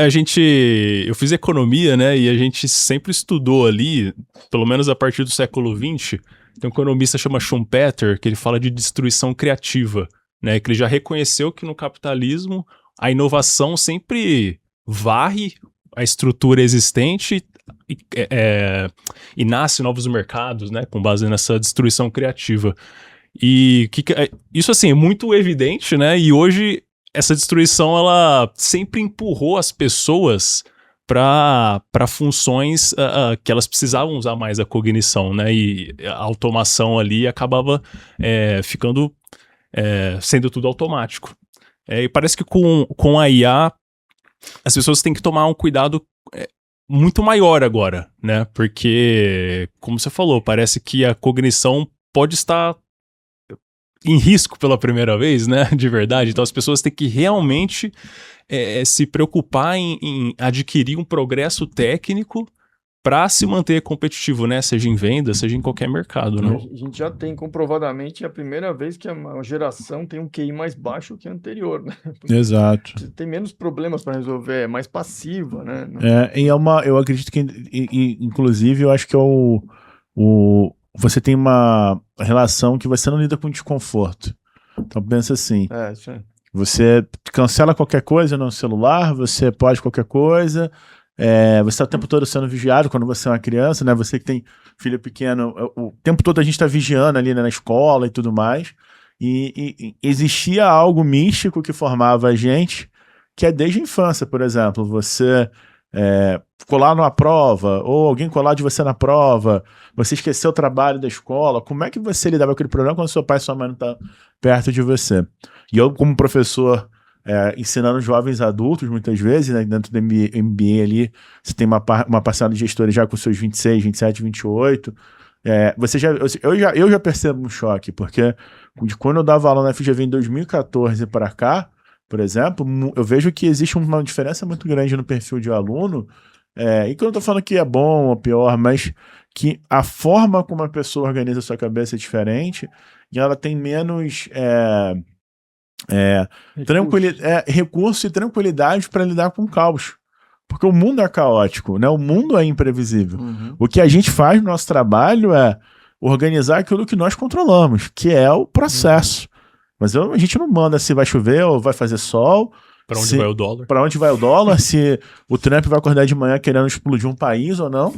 eu fiz economia, né, e a gente sempre estudou ali, pelo menos a partir do século XX, tem um economista chamado Schumpeter, que ele fala de destruição criativa, né, que ele já reconheceu que no capitalismo a inovação sempre varre a estrutura existente e nasce novos mercados, né, com base nessa destruição criativa. E isso, assim, é muito evidente, né? E hoje essa destruição, ela sempre empurrou as pessoas para funções que elas precisavam usar mais a cognição, né? E a automação ali acabava sendo tudo automático. E parece que com a IA, as pessoas têm que tomar um cuidado muito maior agora, né? Porque, como você falou, parece que a cognição pode estar em risco pela primeira vez, né, de verdade. Então as pessoas têm que realmente se preocupar em adquirir um progresso técnico para se manter competitivo, né, seja em venda, seja em qualquer mercado, né. A gente já tem comprovadamente a primeira vez que a geração tem um QI mais baixo que a anterior, né? Exato. Você tem menos problemas para resolver, é mais passiva, né? Eu acredito que, inclusive, eu acho que você tem uma relação que você não lida com desconforto. Então pensa assim, Isso é. Você cancela qualquer coisa no celular, você pode qualquer coisa, você está o tempo todo sendo vigiado quando você é uma criança, né? Você que tem filho pequeno, o tempo todo a gente está vigiando ali, né, na escola e tudo mais, e existia algo místico que formava a gente, que é desde a infância, por exemplo, você colar numa prova, ou alguém colar de você na prova, você esqueceu o trabalho da escola, como é que você lidava com aquele problema quando seu pai e sua mãe não estão perto de você? E eu, como professor, ensinando jovens adultos, muitas vezes, né, dentro do MBA ali, você tem uma parcela de gestores já com seus 26, 27, 28, eu já percebo um choque, porque de quando eu dava aula na FGV em 2014 para cá, por exemplo, eu vejo que existe uma diferença muito grande no perfil de aluno, e que eu não estou falando que é bom ou pior, mas que a forma como a pessoa organiza a sua cabeça é diferente e ela tem menos recurso e tranquilidade para lidar com o caos. Porque o mundo é caótico, né? O mundo é imprevisível. Uhum. O que a gente faz no nosso trabalho é organizar aquilo que nós controlamos, que é o processo. Mas a gente não manda se vai chover ou vai fazer sol. Para onde vai o dólar? Para onde vai o dólar, se o Trump vai acordar de manhã querendo explodir um país ou não.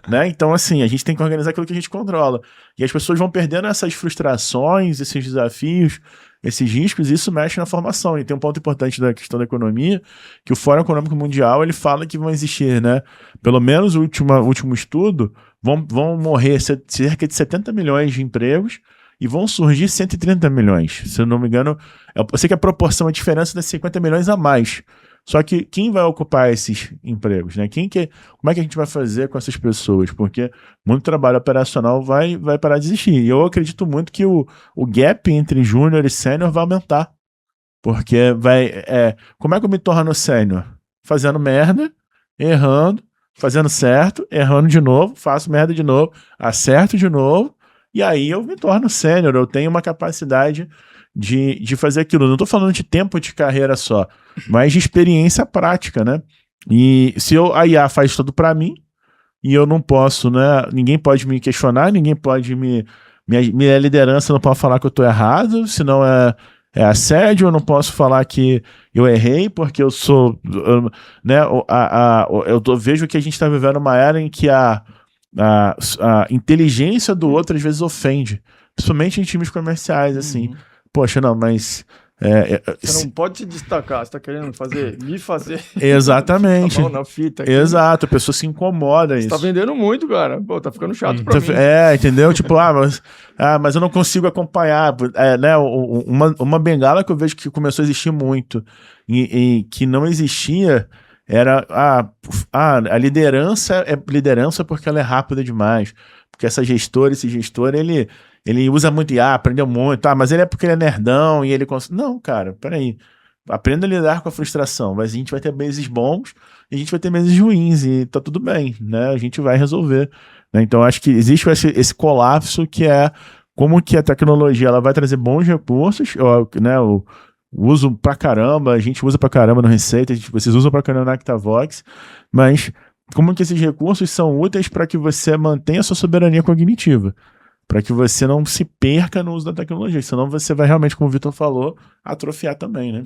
Né? Então, assim, a gente tem que organizar aquilo que a gente controla. E as pessoas vão perdendo essas frustrações, esses desafios, esses riscos, e isso mexe na formação. E tem um ponto importante da questão da economia, que o Fórum Econômico Mundial ele fala que vão existir, né, pelo menos o último estudo, vão morrer cerca de 70 milhões de empregos, e vão surgir 130 milhões. Se eu não me engano, eu sei que a proporção, a diferença das 50 milhões a mais. Só que quem vai ocupar esses empregos? Né? Como é que a gente vai fazer com essas pessoas? Porque muito trabalho operacional vai parar de existir. E eu acredito muito que o gap entre júnior e sênior vai aumentar. Porque como é que eu me torno sênior? Fazendo merda, errando, fazendo certo, errando de novo, faço merda de novo, acerto de novo, e aí eu me torno sênior, eu tenho uma capacidade de fazer aquilo. Não estou falando de tempo de carreira só, mas de experiência prática, né? E se a IA faz tudo para mim, e eu não posso, né? Ninguém pode me questionar, ninguém pode minha liderança não pode falar que eu estou errado, senão é assédio, eu não posso falar que eu errei, porque eu sou... né? Eu vejo que a gente está vivendo uma era em que a inteligência do outro às vezes ofende, principalmente em times comerciais, assim. Poxa, não, mas Você não pode se destacar, você tá querendo me fazer Exatamente. a mão na fita aqui. Exato, a pessoa se incomoda Você isso. tá vendendo muito, cara. Pô, tá ficando chato pra mim. Entendeu? Tipo, mas eu não consigo acompanhar. Né? Uma bengala que eu vejo que começou a existir muito e que não existia era a liderança é liderança porque ela é rápida demais. Porque esse gestor, ele usa muito IA, aprendeu muito, mas ele é porque ele é nerdão e ele consegue. Não, cara, peraí. Aprenda a lidar com a frustração, mas a gente vai ter meses bons e a gente vai ter meses ruins e tá tudo bem, né? A gente vai resolver, né? Então acho que existe esse colapso que é como que a tecnologia ela vai trazer bons recursos, né? O uso pra caramba, a gente usa pra caramba no Receita, vocês usam pra caramba na ActaVox, mas como que esses recursos são úteis para que você mantenha a sua soberania cognitiva, para que você não se perca no uso da tecnologia, senão você vai realmente, como o Vitor falou, atrofiar também, né?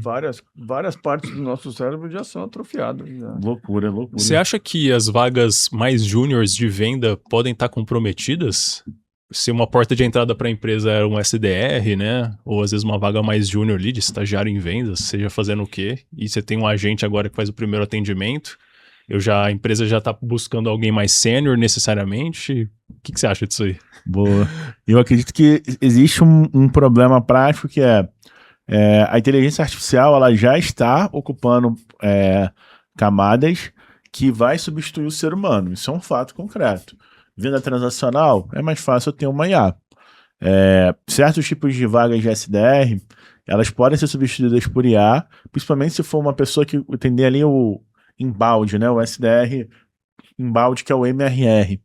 Várias partes do nosso cérebro já são atrofiadas. Loucura. Você acha que as vagas mais júniores de venda podem estar comprometidas? Se uma porta de entrada para a empresa é um SDR, né? Ou às vezes uma vaga mais júnior ali, de estagiário em vendas, seja fazendo o quê? E você tem um agente agora que faz o primeiro atendimento, a empresa já está buscando alguém mais sênior necessariamente. O que você acha disso aí? Boa. Eu acredito que existe um problema prático que é a inteligência artificial ela já está ocupando camadas que vai substituir o ser humano. Isso é um fato concreto. Venda transacional, é mais fácil eu ter uma IA. Certos tipos de vagas de SDR, elas podem ser substituídas por IA, principalmente se for uma pessoa que entender ali o inbound, né? O SDR inbound, que é o MRR,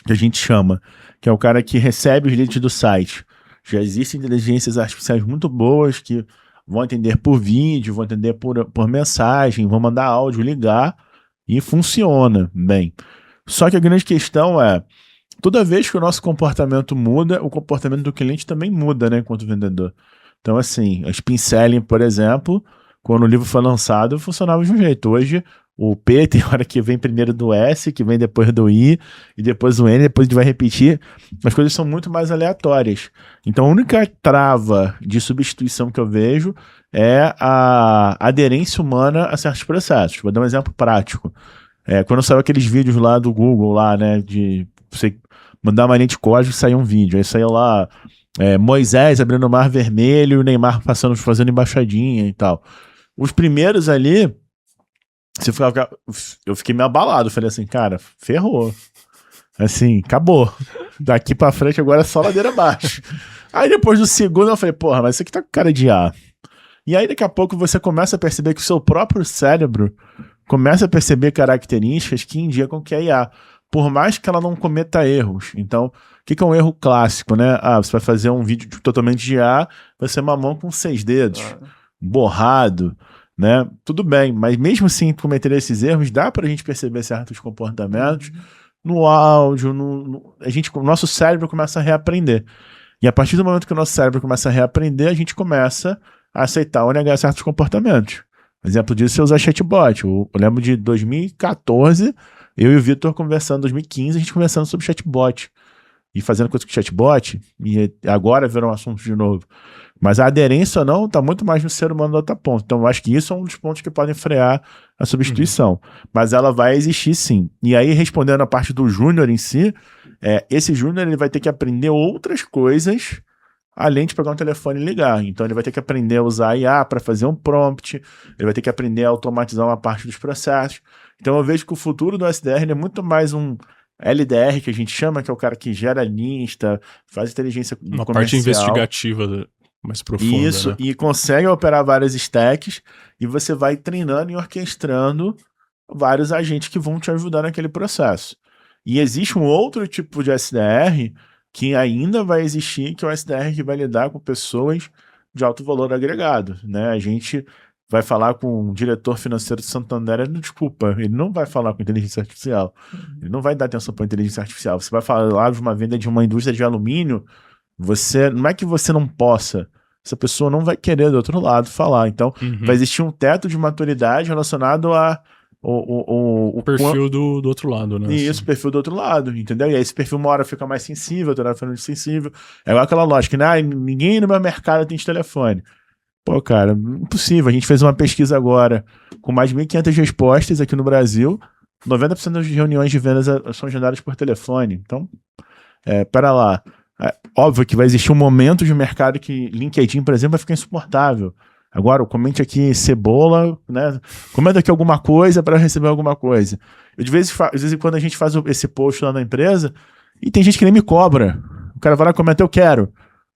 que a gente chama, que é o cara que recebe os leads do site. Já existem inteligências artificiais muito boas que vão atender por vídeo, vão atender por mensagem, vão mandar áudio, ligar, e funciona bem. Só que a grande questão toda vez que o nosso comportamento muda, o comportamento do cliente também muda, né, enquanto vendedor. Então, assim, a Spin Selling, por exemplo, quando o livro foi lançado, funcionava de um jeito. Hoje, o P tem hora que vem primeiro do S, que vem depois do I, e depois do N, depois a gente vai repetir. As coisas são muito mais aleatórias. Então, a única trava de substituição que eu vejo é a aderência humana a certos processos. Vou dar um exemplo prático. Quando saiu aqueles vídeos lá do Google, lá, né, de você mandar uma linha de código e sair um vídeo. Aí saiu lá Moisés abrindo o Mar Vermelho e o Neymar fazendo embaixadinha e tal. Os primeiros ali, eu fiquei meio abalado. Falei assim, cara, ferrou. Assim, acabou. Daqui pra frente agora é só ladeira abaixo. Aí depois do segundo eu falei, porra, mas isso aqui tá com cara de A. E aí daqui a pouco você começa a perceber que o seu próprio cérebro começa a perceber características que indicam que é IA, por mais que ela não cometa erros. Então, o que é um erro clássico, né? Você vai fazer um vídeo totalmente de IA, vai ser uma mão com 6 dedos, borrado, né? Tudo bem, mas mesmo assim cometer esses erros, dá pra gente perceber certos comportamentos no áudio, o nosso cérebro começa a reaprender. E a partir do momento que o nosso cérebro começa a reaprender, a gente começa a aceitar ou negar certos comportamentos. Exemplo disso é usar chatbot. Eu lembro de 2014, eu e o Vitor conversando, em 2015, a gente conversando sobre chatbot. E fazendo coisa com chatbot, e agora virou um assunto de novo. Mas a aderência ou não está muito mais no ser humano da outra ponta. Então eu acho que isso é um dos pontos que podem frear a substituição. Mas ela vai existir sim. E aí, respondendo a parte do júnior em si, esse júnior ele vai ter que aprender outras coisas além de pegar um telefone e ligar. Então ele vai ter que aprender a usar a IA para fazer um prompt, ele vai ter que aprender a automatizar uma parte dos processos. Então eu vejo que o futuro do SDR é muito mais um LDR, que a gente chama, que é o cara que gera lista, faz inteligência uma comercial. Parte investigativa mais profunda. Isso, né? E consegue operar várias stacks, e você vai treinando e orquestrando vários agentes que vão te ajudar naquele processo. E existe um outro tipo de SDR que ainda vai existir, que é o SDR que vai lidar com pessoas de alto valor agregado, né? A gente vai falar com o diretor financeiro do Santander, desculpa, ele não vai falar com inteligência artificial, ele não vai dar atenção para inteligência artificial. Você vai falar de uma venda de uma indústria de alumínio, não é que você não possa, essa pessoa não vai querer do outro lado falar. Então, vai existir um teto de maturidade relacionado a O perfil do outro lado, né? E assim. isso, o perfil do outro lado, entendeu? E aí esse perfil uma hora fica mais sensível, outra hora fica sensível. É igual aquela lógica, né? Ninguém no meu mercado tem telefone. Pô, cara, impossível. A gente fez uma pesquisa agora com mais de 1.500 respostas aqui no Brasil. 90% das reuniões de vendas são agendadas por telefone. Então, pera lá. Óbvio que vai existir um momento de mercado que LinkedIn, por exemplo, vai ficar insuportável. Agora, comente aqui cebola, né? Comenta aqui alguma coisa para receber alguma coisa. Eu, de vez em quando a gente faz esse post lá na empresa e tem gente que nem me cobra. O cara vai lá e comenta, eu quero.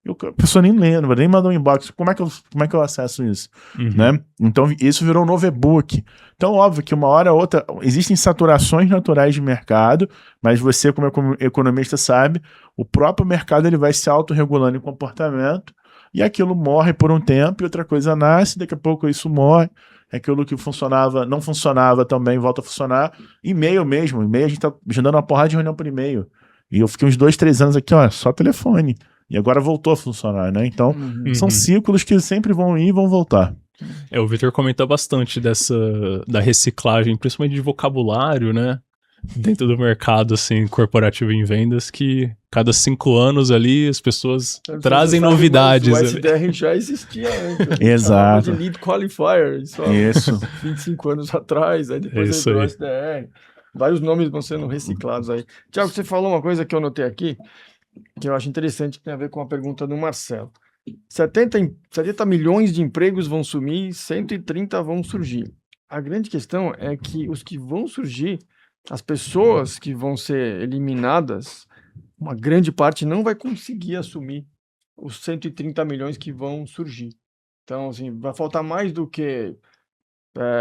A pessoa nem lembra, nem manda um inbox. Como é que eu acesso isso? Né? Então, isso virou um novo e-book. Então, óbvio que uma hora ou outra, existem saturações naturais de mercado, mas você, como economista, sabe, o próprio mercado ele vai se autorregulando em comportamento e aquilo morre por um tempo e outra coisa nasce, daqui a pouco isso morre. Aquilo que funcionava, não funcionava também, volta a funcionar. E-mail mesmo. E-mail, a gente tá agendando uma porrada de reunião por e-mail. E eu fiquei uns 2, 3 anos aqui, ó, só telefone. E agora voltou a funcionar, né? Então, são ciclos que sempre vão ir e vão voltar. O Victor comenta bastante da reciclagem, principalmente de vocabulário, né? Dentro do mercado, assim, corporativo em vendas, que cada 5 anos ali as pessoas trazem novidades. O SDR já existia antes. Exato. De lead qualifier, Isso. 25 anos atrás, aí depois entrou o SDR. Vários nomes vão sendo reciclados aí. Tiago, você falou uma coisa que eu notei aqui, que eu acho interessante, que tem a ver com a pergunta do Marcelo. 70 milhões de empregos vão sumir, 130 vão surgir. A grande questão é que os que vão surgir, as pessoas que vão ser eliminadas, uma grande parte não vai conseguir assumir os 130 milhões que vão surgir. Então, assim, vai faltar mais do que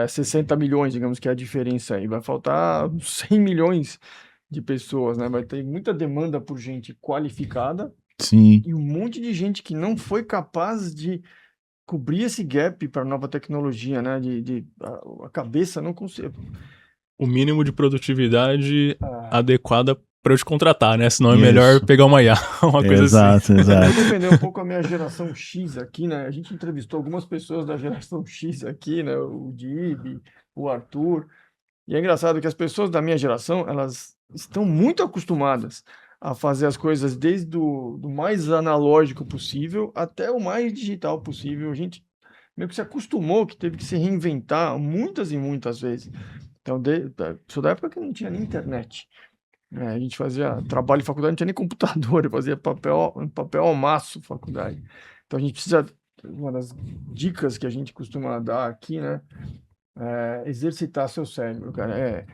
60 milhões, digamos que é a diferença aí. Vai faltar 100 milhões de pessoas, né? Vai ter muita demanda por gente qualificada. Sim. E um monte de gente que não foi capaz de cobrir esse gap para a nova tecnologia, né? A cabeça não consegue. O mínimo de produtividade adequada para eu te contratar, né? Senão é melhor pegar uma IA, uma coisa assim. Exato. Eu vou defender um pouco a minha geração X aqui, né? A gente entrevistou algumas pessoas da geração X aqui, né? O Dib, o Arthur. E é engraçado que as pessoas da minha geração, elas estão muito acostumadas a fazer as coisas desde do mais analógico possível até o mais digital possível. A gente meio que se acostumou, que teve que se reinventar muitas e muitas vezes. Então, sou da época que não tinha nem internet. A gente fazia trabalho em faculdade, não tinha nem computador, eu fazia papel ao maço faculdade. Então, a gente precisa, uma das dicas que a gente costuma dar aqui, né, exercitar seu cérebro, cara.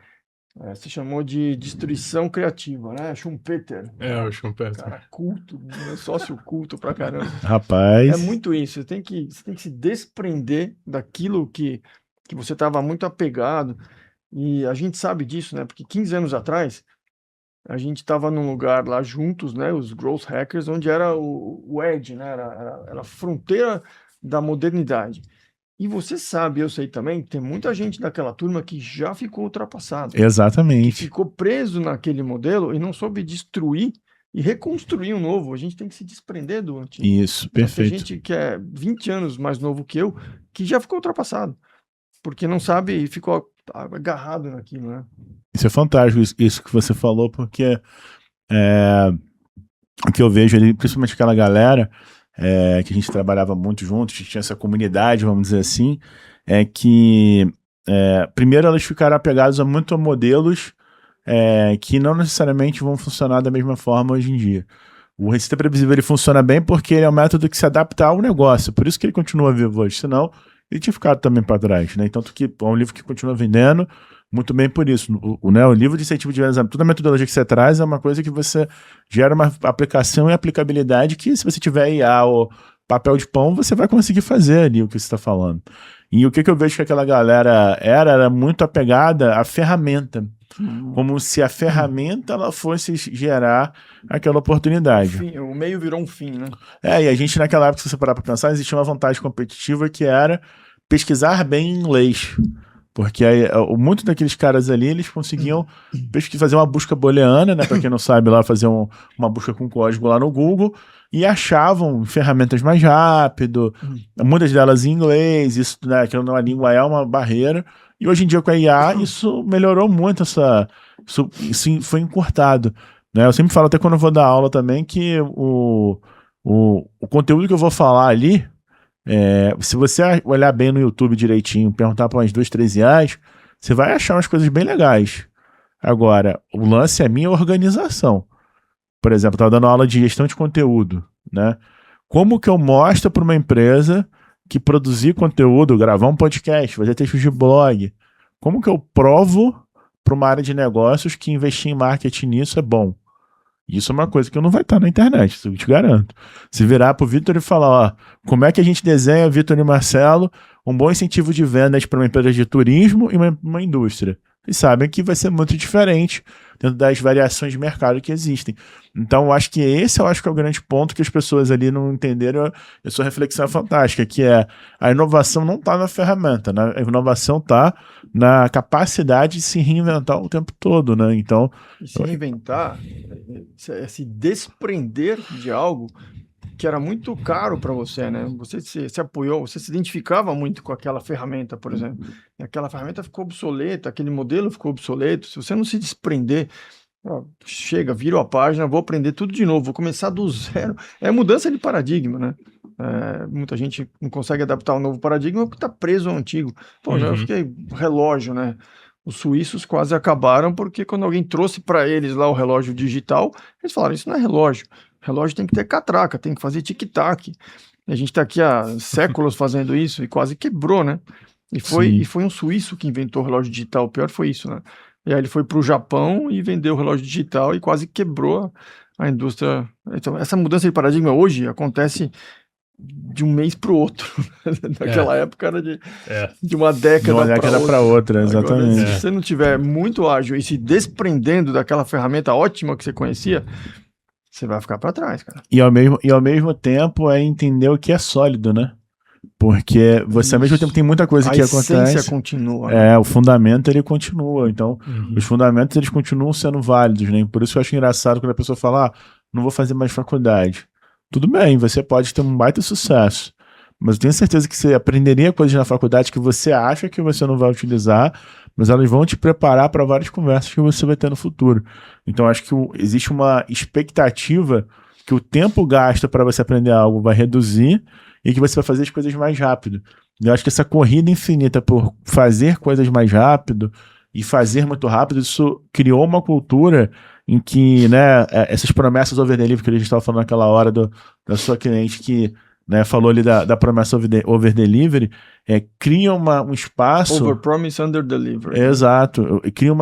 Você chamou de destruição criativa, né? Schumpeter. O Schumpeter. Cara, culto, sócio culto pra caramba. Rapaz. É muito isso. Você tem que se desprender daquilo que você estava muito apegado. E a gente sabe disso, né? Porque 15 anos atrás, a gente estava num lugar lá juntos, né? Os Growth Hackers, onde era o Edge, né? Era a fronteira da modernidade. E você sabe, eu sei também, tem muita gente daquela turma que já ficou ultrapassado. Exatamente. Que ficou preso naquele modelo e não soube destruir e reconstruir um novo. A gente tem que se desprender do antigo. Isso, perfeito. Tem gente que é 20 anos mais novo que eu, que já ficou ultrapassado. Porque não sabe e ficou agarrado naquilo, né? Isso é fantástico, isso que você falou, porque o que eu vejo ali, principalmente aquela galera que a gente trabalhava muito juntos, tinha essa comunidade, vamos dizer assim, é que primeiro elas ficaram apegadas muito a modelos que não necessariamente vão funcionar da mesma forma hoje em dia. O Receita Previsível ele funciona bem porque ele é um método que se adapta ao negócio, por isso que ele continua vivo hoje, senão ele tinha ficado também para trás, né? Tanto que é um livro que continua vendendo muito bem por isso. O livro de incentivo de vendas, toda a metodologia que você traz é uma coisa que você gera uma aplicação e aplicabilidade que, se você tiver IA ou papel de pão, você vai conseguir fazer ali o que você está falando. E o que eu vejo que aquela galera era muito apegada à ferramenta. Como se a ferramenta ela fosse gerar aquela oportunidade. O meio virou um fim, né? E a gente naquela época, se você parar para pensar, existia uma vantagem competitiva que era pesquisar bem em inglês. Porque muitos daqueles caras ali, eles conseguiam fazer uma busca booleana, né? Para quem não sabe, lá fazer uma busca com código lá no Google, e achavam ferramentas mais rápido, muitas delas em inglês, isso, né? Que a língua é uma barreira, E hoje em dia com a IA, isso melhorou muito, isso foi encurtado. Né? Eu sempre falo, até quando eu vou dar aula também, que o conteúdo que eu vou falar ali, se você olhar bem no YouTube direitinho, perguntar para umas 2, 3 IAs, você vai achar umas coisas bem legais. Agora, o lance é a minha organização. Por exemplo, eu estava dando aula de gestão de conteúdo, né? Como que eu mostro para uma empresa que produzir conteúdo, gravar um podcast, fazer textos de blog, como que eu provo para uma área de negócios que investir em marketing nisso é bom? Isso é uma coisa que não vai estar na internet, isso eu te garanto. Se virar pro Vitor e falar, ó, como é que a gente desenha, Vitor e Marcelo, um bom incentivo de vendas para uma empresa de turismo e uma indústria. Vocês sabem que vai ser muito diferente dentro das variações de mercado que existem. Então, eu acho que esse é o grande ponto que as pessoas ali não entenderam. A sua reflexão é fantástica, que é a inovação não está na ferramenta, né? A inovação está na capacidade de se reinventar o tempo todo, né? Então, E se reinventar é se desprender de algo que era muito caro para você, né? Você se apoiou, você se identificava muito com aquela ferramenta, por exemplo. E aquela ferramenta ficou obsoleta, aquele modelo ficou obsoleto. Se você não se desprender, ó, chega, viro a página, vou aprender tudo de novo, vou começar do zero. É mudança de paradigma, né? Muita gente não consegue adaptar ao novo paradigma porque está preso ao antigo. Pô, já fiquei relógio, né? Os suíços quase acabaram porque quando alguém trouxe para eles lá o relógio digital, eles falaram, isso não é relógio. Relógio tem que ter catraca, tem que fazer tic-tac. A gente está aqui há séculos fazendo isso e quase quebrou, né? E foi um suíço que inventou o relógio digital. O pior foi isso, né? E aí ele foi para o Japão e vendeu o relógio digital e quase quebrou a indústria. Então, essa mudança de paradigma hoje acontece de um mês para o outro. Naquela época era de uma década para outra, exatamente. Agora, se você não tiver muito ágil e se desprendendo daquela ferramenta ótima que você conhecia, você vai ficar para trás, cara. E ao mesmo tempo é entender o que é sólido, né? Porque você ao mesmo tempo tem muita coisa que acontece. A essência continua. Né? O fundamento ele continua. Então, os fundamentos eles continuam sendo válidos, né? Por isso eu acho engraçado quando a pessoa fala, não vou fazer mais faculdade. Tudo bem, você pode ter um baita sucesso. Mas eu tenho certeza que você aprenderia coisas na faculdade que você acha que você não vai utilizar, mas elas vão te preparar para várias conversas que você vai ter no futuro. Então, acho que existe uma expectativa que o tempo gasto para você aprender algo vai reduzir e que você vai fazer as coisas mais rápido. Eu acho que essa corrida infinita por fazer coisas mais rápido e fazer muito rápido, isso criou uma cultura em que, né, essas promessas over delivery que a gente estava falando naquela hora da sua cliente que, né, falou ali da promessa over delivery, cria um espaço... Over promise, under delivery. Exato. Cria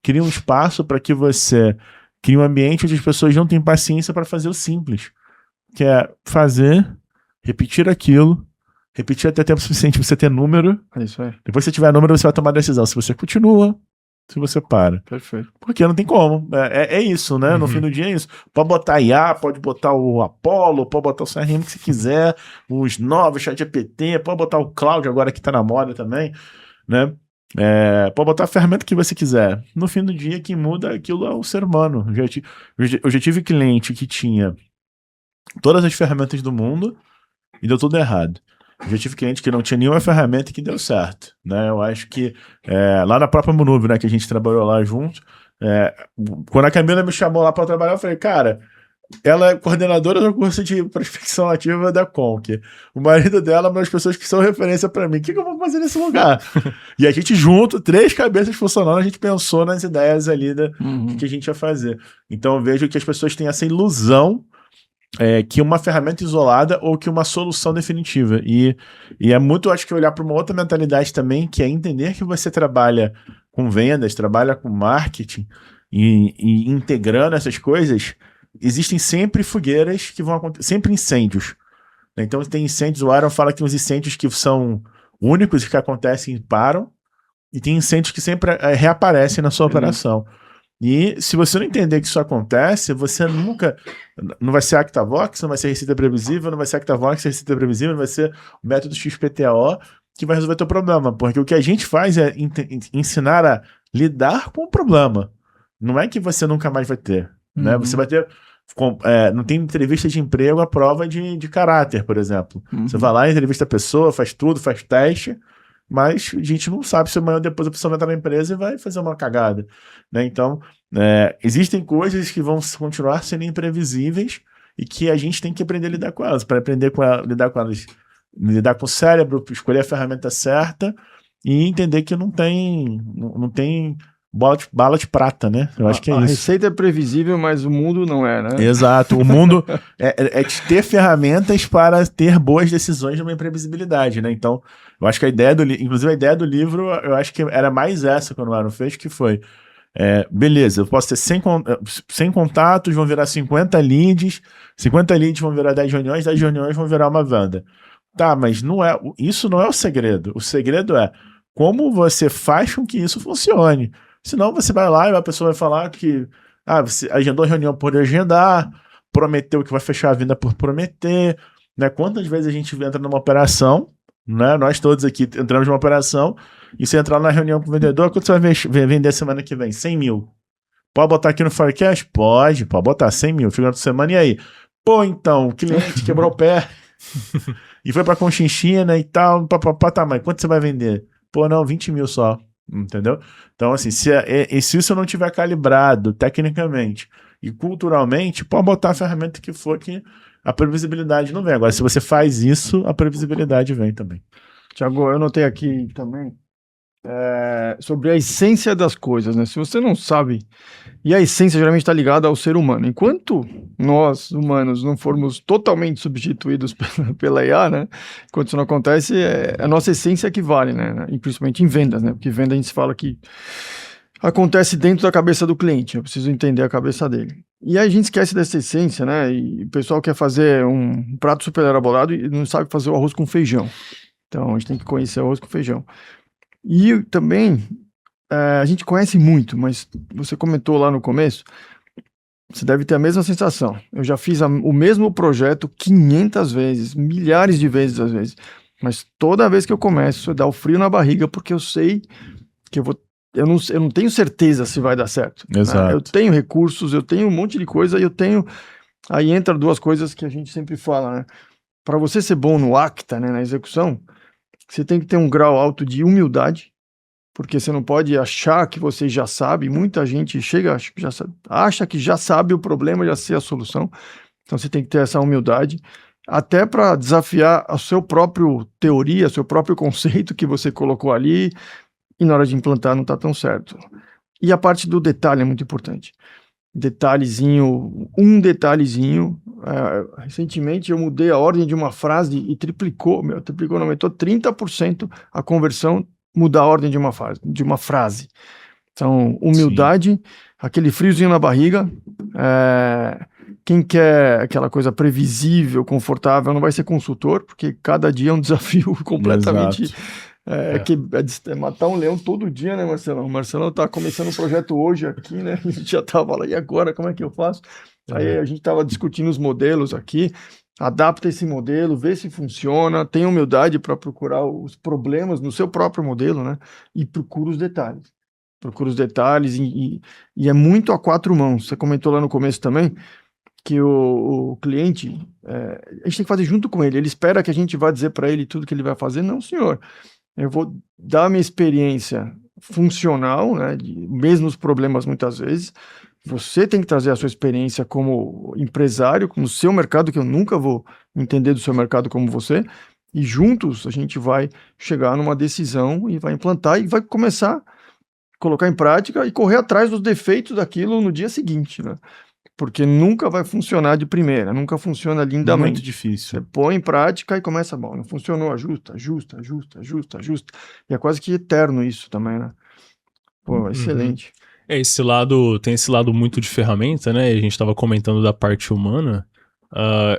cria um espaço para que você crie um ambiente onde as pessoas não têm paciência para fazer o simples, que é fazer, repetir aquilo, repetir até tempo suficiente para você ter número. Isso aí. Depois que você tiver número, você vai tomar a decisão se você continua, se você para. Perfeito. Porque não tem como. É isso, né? No fim do dia é isso. Pode botar IA, pode botar o Apollo, pode botar o CRM que você quiser, os novos, ChatGPT, pode botar o Cloud agora que tá na moda também, né? Pode botar a ferramenta que você quiser. No fim do dia, quem muda aquilo é o ser humano. Eu já tive cliente que tinha todas as ferramentas do mundo e deu tudo errado. Eu já tive cliente que não tinha nenhuma ferramenta que deu certo, né? Eu acho que lá na própria Monube, né, que a gente trabalhou lá junto, quando a Camila me chamou lá para trabalhar, eu falei, cara, ela é coordenadora do curso de prospecção ativa da Conk. O marido dela é uma das pessoas que são referência para mim. O que eu vou fazer nesse lugar? E a gente junto, 3 cabeças funcionando, a gente pensou nas ideias ali que a gente ia fazer. Então eu vejo que as pessoas têm essa ilusão que uma ferramenta isolada ou que uma solução definitiva. E é muito, acho que, olhar para uma outra mentalidade também, que é entender que você trabalha com vendas, trabalha com marketing e integrando essas coisas, existem sempre fogueiras que vão acontecer, sempre incêndios. Então tem incêndios, o Aaron fala que tem uns incêndios que são únicos e que acontecem e param, e tem incêndios que sempre reaparecem na sua operação. E se você não entender que isso acontece, você nunca... Não vai ser ActaVox, não vai ser receita previsível, não vai ser ActaVox, receita previsível, não vai ser o método XPTO que vai resolver teu problema. Porque o que a gente faz é ensinar a lidar com o problema. Não é que você nunca mais vai ter. Né? Você vai ter... não tem entrevista de emprego à prova de caráter, por exemplo. Você vai lá, entrevista a pessoa, faz tudo, faz teste, mas a gente não sabe se amanhã ou depois a pessoa vai entrar na empresa e vai fazer uma cagada, né? Então, existem coisas que vão continuar sendo imprevisíveis e que a gente tem que aprender a lidar com elas, para aprender lidar com elas, lidar com o cérebro, escolher a ferramenta certa e entender que não tem bala de prata, né? Eu acho que é A isso. receita é previsível, mas o mundo não é, né? Exato. O mundo é de ter ferramentas para ter boas decisões numa imprevisibilidade, né? Então, eu acho que inclusive a ideia do livro, eu acho que era mais essa quando o Aaron fez, que foi, beleza, eu posso ter 100 contatos, vão virar 50 leads vão virar 10 reuniões vão virar uma venda. Tá, mas isso não é o segredo. O segredo é como você faz com que isso funcione. Senão você vai lá e a pessoa vai falar que você agendou a reunião por agendar, prometeu que vai fechar a venda por prometer, né? Quantas vezes a gente entra numa operação, né? Nós todos aqui entramos numa operação e você entrar na reunião com o vendedor, quanto você vai vender semana que vem? 100 mil. Pode botar aqui no forecast? Pode botar 100 mil. Fica na semana e aí? Pô, então, o cliente quebrou o pé e foi pra Conchinchina e tal, tá, mas quanto você vai vender? Pô, não, 20 mil só. Entendeu? Então, assim, se isso não tiver calibrado tecnicamente e culturalmente, pode botar a ferramenta que for que a previsibilidade não vem. Agora, se você faz isso, a previsibilidade vem também. Tiago, eu notei aqui também sobre a essência das coisas, né? Se você não sabe, e a essência geralmente está ligada ao ser humano. Enquanto nós, humanos, não formos totalmente substituídos pela IA, né? Enquanto isso não acontece, a nossa essência que vale, né? E principalmente em vendas, né? Porque venda a gente fala que acontece dentro da cabeça do cliente, eu preciso entender a cabeça dele. E aí a gente esquece dessa essência, né? E o pessoal quer fazer um prato super elaborado e não sabe fazer o arroz com feijão. Então a gente tem que conhecer o arroz com feijão. E também, a gente conhece muito, mas você comentou lá no começo, você deve ter a mesma sensação. Eu já fiz o mesmo projeto 500 vezes, milhares de vezes às vezes, mas toda vez que eu começo, dá o frio na barriga, porque eu sei que eu não tenho certeza se vai dar certo. Exato. Né? Eu tenho recursos, eu tenho um monte de coisa, e aí entra duas coisas que a gente sempre fala, né? Para você ser bom no acta, né, na execução, você tem que ter um grau alto de humildade, porque você não pode achar que você já sabe. Muita gente acha que já sabe o problema, já sei a solução. Então você tem que ter essa humildade, até para desafiar a sua própria teoria, seu próprio conceito que você colocou ali, e na hora de implantar não está tão certo. E a parte do detalhe é muito importante. Um detalhezinho. Recentemente eu mudei a ordem de uma frase e aumentou 30% a conversão, mudar a ordem de uma frase. Então, humildade, sim, aquele friozinho na barriga. Quem quer aquela coisa previsível, confortável, não vai ser consultor, porque cada dia é um desafio completamente... matar um leão todo dia, né, Marcelão? O Marcelão tá começando um projeto hoje aqui, né? A gente já tava lá, e agora, como é que eu faço? Aí a gente tava discutindo os modelos aqui, adapta esse modelo, vê se funciona, tem humildade para procurar os problemas no seu próprio modelo, né? E procura os detalhes. E é muito a quatro mãos. Você comentou lá no começo também que o cliente, a gente tem que fazer junto com ele. Ele espera que a gente vá dizer para ele tudo que ele vai fazer. Não, senhor. Eu vou dar a minha experiência funcional, né, de mesmos problemas muitas vezes. Você tem que trazer a sua experiência como empresário, no seu mercado, que eu nunca vou entender do seu mercado como você, e juntos a gente vai chegar numa decisão e vai implantar e vai começar a colocar em prática e correr atrás dos defeitos daquilo no dia seguinte, né? Porque nunca vai funcionar de primeira, nunca funciona lindamente. Muito difícil. Você põe em prática e começa, bom, não funcionou, ajusta. E é quase que eterno isso também, né? Pô, excelente. Tem esse lado muito de ferramenta, né? A gente estava comentando da parte humana.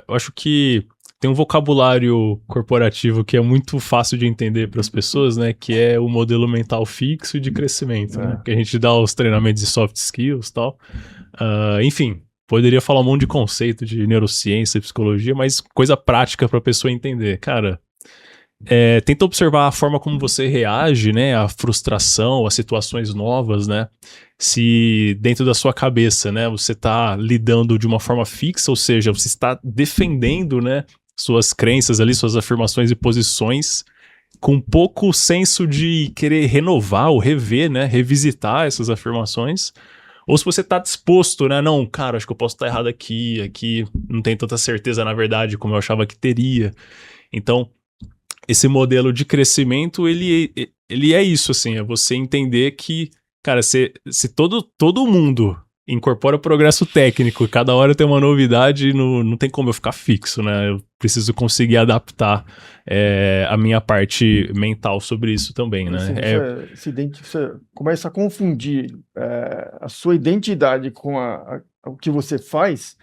Eu acho que tem um vocabulário corporativo que é muito fácil de entender para as pessoas, né? Que é o modelo mental fixo de crescimento, né? Que a gente dá os treinamentos de soft skills e tal. Enfim, poderia falar um monte de conceito de neurociência, psicologia, mas coisa prática para a pessoa entender. Cara, tenta observar a forma como você reage, né? A frustração, a situações novas, né? Se dentro da sua cabeça, né? Você está lidando de uma forma fixa, ou seja, você está defendendo, né? Suas crenças ali, suas afirmações e posições com pouco senso de querer renovar ou rever, né, revisitar essas afirmações, ou se você tá disposto, né, não, cara, acho que eu posso estar errado aqui não tem tanta certeza na verdade como eu achava que teria. Então, esse modelo de crescimento, ele é isso, assim, é você entender que, cara, se todo mundo incorpora progresso técnico e cada hora tem uma novidade, não tem como eu ficar fixo, né? Eu preciso conseguir adaptar a minha parte mental sobre isso também, né? Assim, você começa a confundir a sua identidade com o que você faz,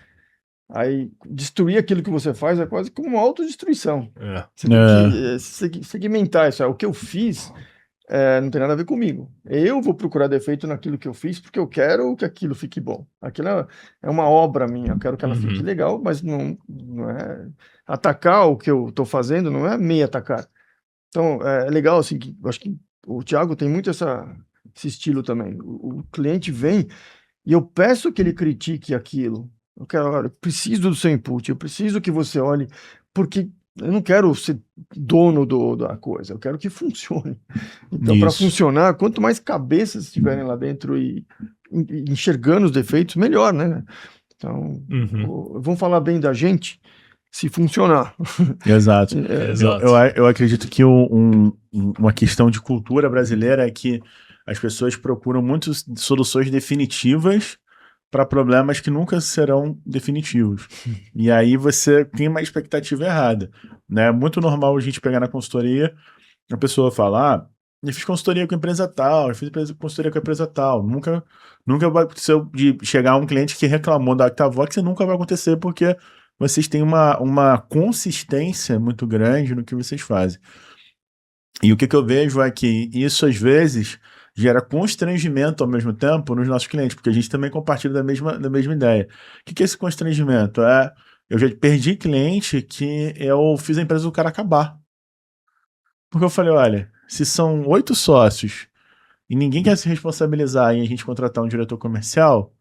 aí destruir aquilo que você faz é quase como uma autodestruição. Você tem que segmentar isso. O que eu fiz não tem nada a ver comigo. Eu vou procurar defeito naquilo que eu fiz porque eu quero que aquilo fique bom. Aquilo é uma obra minha, eu quero que ela fique legal, mas não é atacar o que eu estou fazendo, não é me atacar. Então, é legal, assim, que eu acho que o Thiago tem muito esse estilo também. O cliente vem e eu peço que ele critique aquilo. Olha, eu preciso do seu input, eu preciso que você olhe, porque eu não quero ser dono da coisa, eu quero que funcione. Então, para funcionar, quanto mais cabeças estiverem lá dentro e enxergando os defeitos, melhor, né? Então, vamos falar bem da gente se funcionar. Exato. Exato. Eu acredito que uma questão de cultura brasileira é que as pessoas procuram muito soluções definitivas para problemas que nunca serão definitivos. E aí você tem uma expectativa errada, né? É muito normal a gente pegar na consultoria, a pessoa fala, eu fiz consultoria com a empresa tal, eu fiz consultoria com a empresa tal. Nunca vai acontecer de chegar um cliente que reclamou da Octavox, nunca vai acontecer porque vocês têm uma consistência muito grande no que vocês fazem. E o que eu vejo é que isso, às vezes, gera constrangimento ao mesmo tempo nos nossos clientes, porque a gente também compartilha da mesma ideia. O que é esse constrangimento? Eu já perdi cliente que eu fiz a empresa do cara acabar. Porque eu falei, olha, se são 8 sócios e ninguém quer se responsabilizar em a gente contratar um diretor comercial,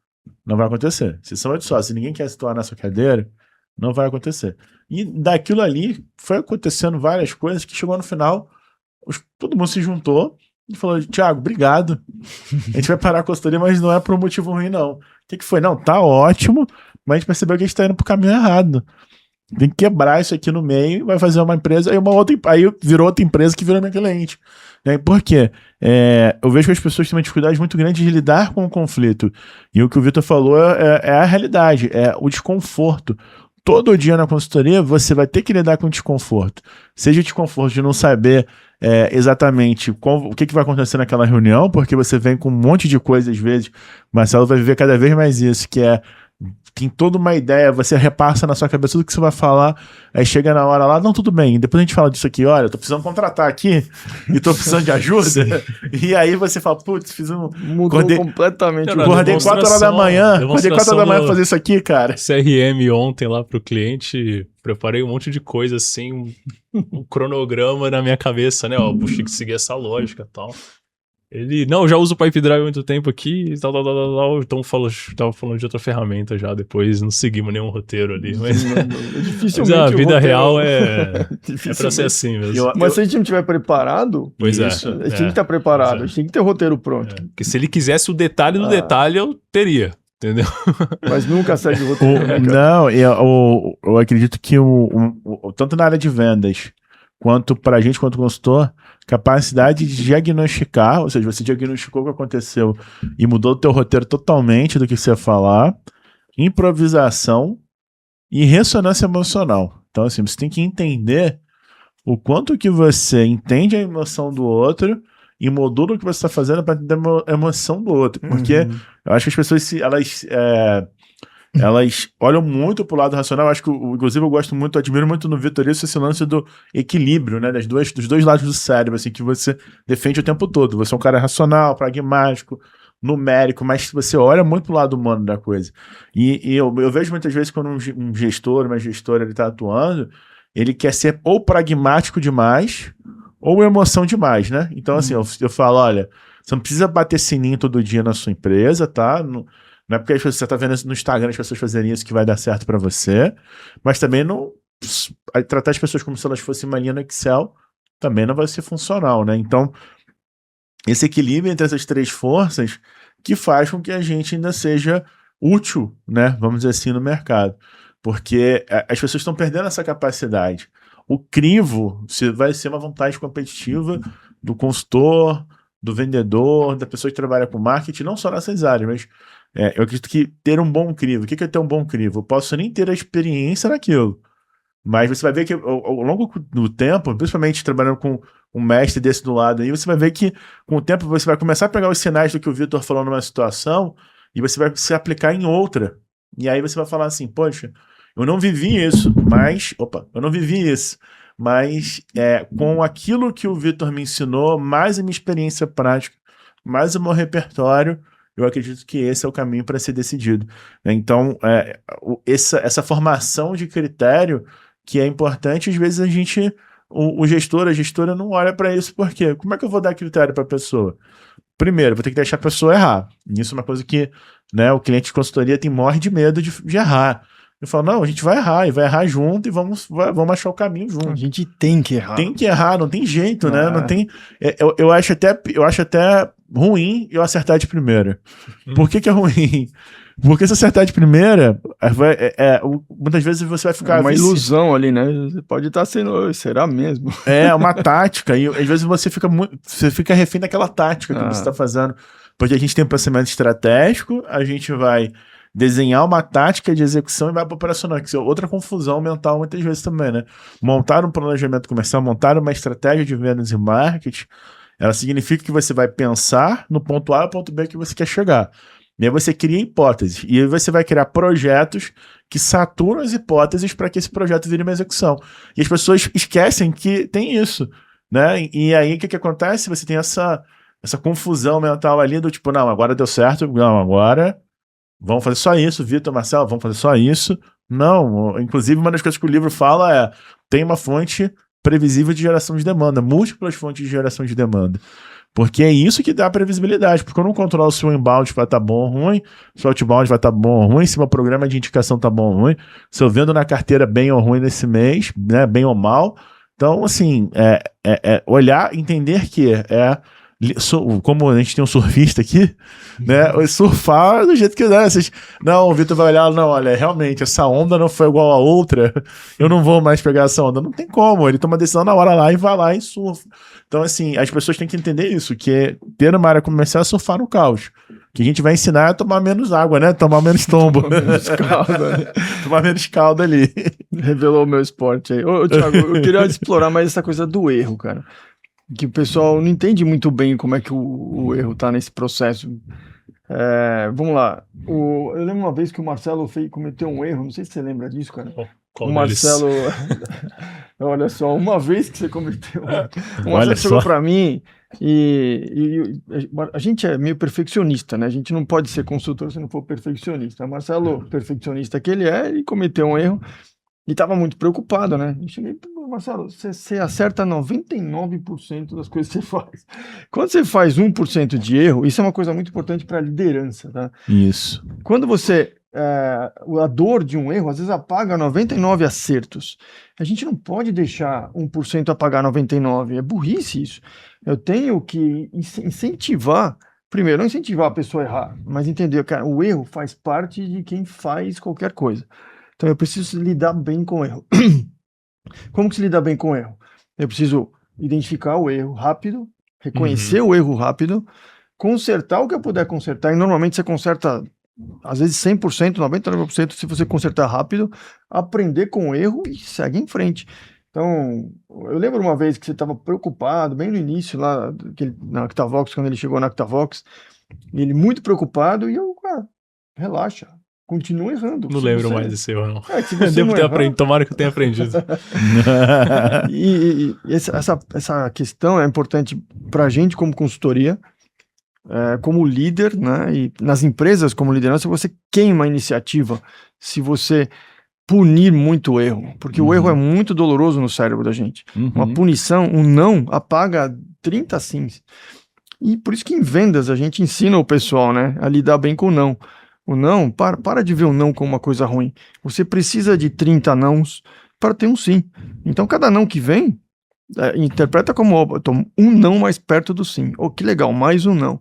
não vai acontecer. Se são 8 sócios e ninguém quer se tornar nessa cadeira, não vai acontecer. E daquilo ali foi acontecendo várias coisas que chegou no final, todo mundo se juntou e falou, Thiago, obrigado. A gente vai parar a consultoria, mas não é por um motivo ruim, não. O que foi? Não, tá ótimo, mas a gente percebeu que a gente tá indo pro caminho errado. Tem que quebrar isso aqui no meio, vai fazer uma empresa, aí virou outra empresa que virou minha cliente. Né? Por quê? Eu vejo que as pessoas têm uma dificuldade muito grande de lidar com o conflito. E o que o Vitor falou é a realidade, é o desconforto. Todo dia na consultoria você vai ter que lidar com o desconforto. Seja o desconforto de não saber exatamente o que vai acontecer naquela reunião, porque você vem com um monte de coisa às vezes. Marcelo vai viver cada vez mais isso, que tem toda uma ideia, você repassa na sua cabeça tudo que você vai falar, aí chega na hora lá, não, tudo bem, depois a gente fala disso aqui, olha, eu tô precisando contratar aqui, e tô precisando de ajuda, e aí você fala, putz, mudou completamente. Acordei 4 horas da manhã pra fazer isso aqui, cara. CRM ontem lá pro cliente, preparei um monte de coisa assim, um cronograma na minha cabeça, né, puxa, que seguir essa lógica e tal. Ele, não, já uso o Pipe Drive há muito tempo aqui e tal, então tava falando de outra ferramenta já, depois não seguimos nenhum roteiro ali, mas dificilmente a vida real é pra ser assim mesmo. Mas se a gente não estiver preparado, a gente tem que estar preparado, a gente tem que ter o roteiro pronto. Porque se ele quisesse o detalhe do detalhe, eu teria, entendeu? Mas nunca segue o roteiro. Não, eu acredito que tanto na área de vendas, quanto pra gente, quanto consultor, capacidade de diagnosticar, ou seja, você diagnosticou o que aconteceu e mudou o teu roteiro totalmente do que você ia falar, improvisação e ressonância emocional. Então, assim, você tem que entender o quanto que você entende a emoção do outro e modula o que você está fazendo para entender a emoção do outro. Porque eu acho que as pessoas, elas olham muito pro lado racional. Eu acho que, inclusive, eu admiro muito no Vitor isso, esse lance do equilíbrio, né? Dos dois lados do cérebro, assim, que você defende o tempo todo. Você é um cara racional, pragmático, numérico, mas você olha muito pro lado humano da coisa. E eu vejo muitas vezes quando um gestor, uma gestora, ele tá atuando, ele quer ser ou pragmático demais ou emoção demais, né? Então, assim, eu falo, olha, você não precisa bater sininho todo dia na sua empresa, tá? Não é porque você tá vendo no Instagram as pessoas fazerem isso que vai dar certo para você, mas também não tratar as pessoas como se elas fossem uma linha no Excel também não vai ser funcional, né? Então, esse equilíbrio entre essas três forças que faz com que a gente ainda seja útil, né? Vamos dizer assim, no mercado. Porque as pessoas estão perdendo essa capacidade. O crivo vai ser uma vantagem competitiva do consultor, do vendedor, da pessoa que trabalha com marketing, não só nessas áreas, mas eu acredito que ter um bom crivo. O que é ter um bom crivo? Eu posso nem ter a experiência naquilo, mas você vai ver que ao longo do tempo, principalmente trabalhando com um mestre desse do lado aí, você vai ver que com o tempo você vai começar a pegar os sinais do que o Vitor falou numa situação e você vai se aplicar em outra. E aí você vai falar assim, poxa, eu não vivi isso, mas com aquilo que o Vitor me ensinou, mais a minha experiência prática, mais o meu repertório, eu acredito que esse é o caminho para ser decidido. Então, essa formação de critério que é importante, às vezes o gestor, a gestora não olha para isso, por quê? Como é que eu vou dar critério para a pessoa? Primeiro, vou ter que deixar a pessoa errar. Isso é uma coisa que, né, o cliente de consultoria morre de medo de errar. Eu falo, não, a gente vai errar, e vai errar junto, e vamos achar o caminho junto. A gente tem que errar. Tem que errar, não tem jeito, né? Não tem, eu acho até ruim eu acertar de primeira. Por que é ruim? Porque se acertar de primeira, muitas vezes você vai ficar... É uma ilusão ali, né? Você pode estar sendo... Será mesmo? É uma tática, e às vezes você fica refém daquela tática que você está fazendo. Porque a gente tem um pensamento estratégico, a gente vai desenhar uma tática de execução e vai para operacional, que é outra confusão mental muitas vezes também, né? Montar um planejamento comercial, montar uma estratégia de vendas e marketing, ela significa que você vai pensar no ponto A e ponto B que você quer chegar. E aí você cria hipóteses. E aí você vai criar projetos que saturam as hipóteses para que esse projeto vire uma execução. E as pessoas esquecem que tem isso, né? E aí o que acontece? Você tem essa confusão mental ali do tipo, não, agora deu certo, não, agora vamos fazer só isso, Vitor, Marcelo, vamos fazer só isso. Não, inclusive uma das coisas que o livro fala tem uma fonte previsível de geração de demanda, múltiplas fontes de geração de demanda. Porque é isso que dá previsibilidade, porque eu não controlo se o inbound vai estar bom ou ruim, se o outbound vai estar bom ou ruim, se o meu programa de indicação está bom ou ruim, se eu vendo na carteira bem ou ruim nesse mês, né, bem ou mal. Então, assim, olhar, entender que como a gente tem um surfista aqui, né, surfar do jeito que dá. Não, o Vitor vai olhar, não, olha, realmente, essa onda não foi igual a outra, eu não vou mais pegar essa onda. Não tem como, ele toma a decisão na hora lá e vai lá e surfa. Então, assim, as pessoas têm que entender isso, que ter uma área comercial é surfar no caos. Que a gente vai ensinar a tomar menos água, né? Tomar menos tombo. Tomar menos calda, né? Tomar menos calda ali. Revelou o meu esporte aí. Ô, Thiago, eu queria explorar mais essa coisa do erro, cara. Que o pessoal não entende muito bem como é que o erro tá nesse processo. Vamos lá. Eu lembro uma vez que o Marcelo cometeu um erro, não sei se você lembra disso, cara. Qual o Marcelo... Olha só, uma vez que você cometeu... O Marcelo chegou para mim e a gente é meio perfeccionista, né? A gente não pode ser consultor se não for perfeccionista. O Marcelo, perfeccionista que ele cometeu um erro e estava muito preocupado, né? Eu cheguei, Marcelo, você acerta 99% das coisas que você faz. Quando você faz 1% de erro, isso é uma coisa muito importante para a liderança, tá? Isso. Quando a dor de um erro, às vezes apaga 99 acertos. A gente não pode deixar 1% apagar 99, é burrice isso. Eu tenho que incentivar, primeiro, não incentivar a pessoa a errar, mas entender, cara, o erro faz parte de quem faz qualquer coisa. Então eu preciso lidar bem com o erro. Como que se lida bem com o erro? Eu preciso identificar o erro rápido, reconhecer o erro rápido, consertar o que eu puder consertar, e normalmente você conserta, às vezes 100%, 99% se você consertar rápido, aprender com o erro e segue em frente. Então, eu lembro uma vez que você estava preocupado, bem no início, lá na Actavox, quando ele chegou na Actavox, ele muito preocupado, e eu, cara, relaxa. Continua errando. Não lembro mais desse erro, não. Devo ter aprendido, tomara que eu tenha aprendido. E essa questão é importante para a gente como consultoria, como líder, né? E nas empresas como liderança, você queima a iniciativa se você punir muito o erro, porque o erro é muito doloroso no cérebro da gente. Uma punição, um não, apaga 30 sims. E por isso que em vendas a gente ensina o pessoal, né, a lidar bem com o não. O não, para de ver o não como uma coisa ruim. Você precisa de 30 nãos para ter um sim. Então, cada não que vem, interpreta como um não mais perto do sim. Oh, que legal, mais um não.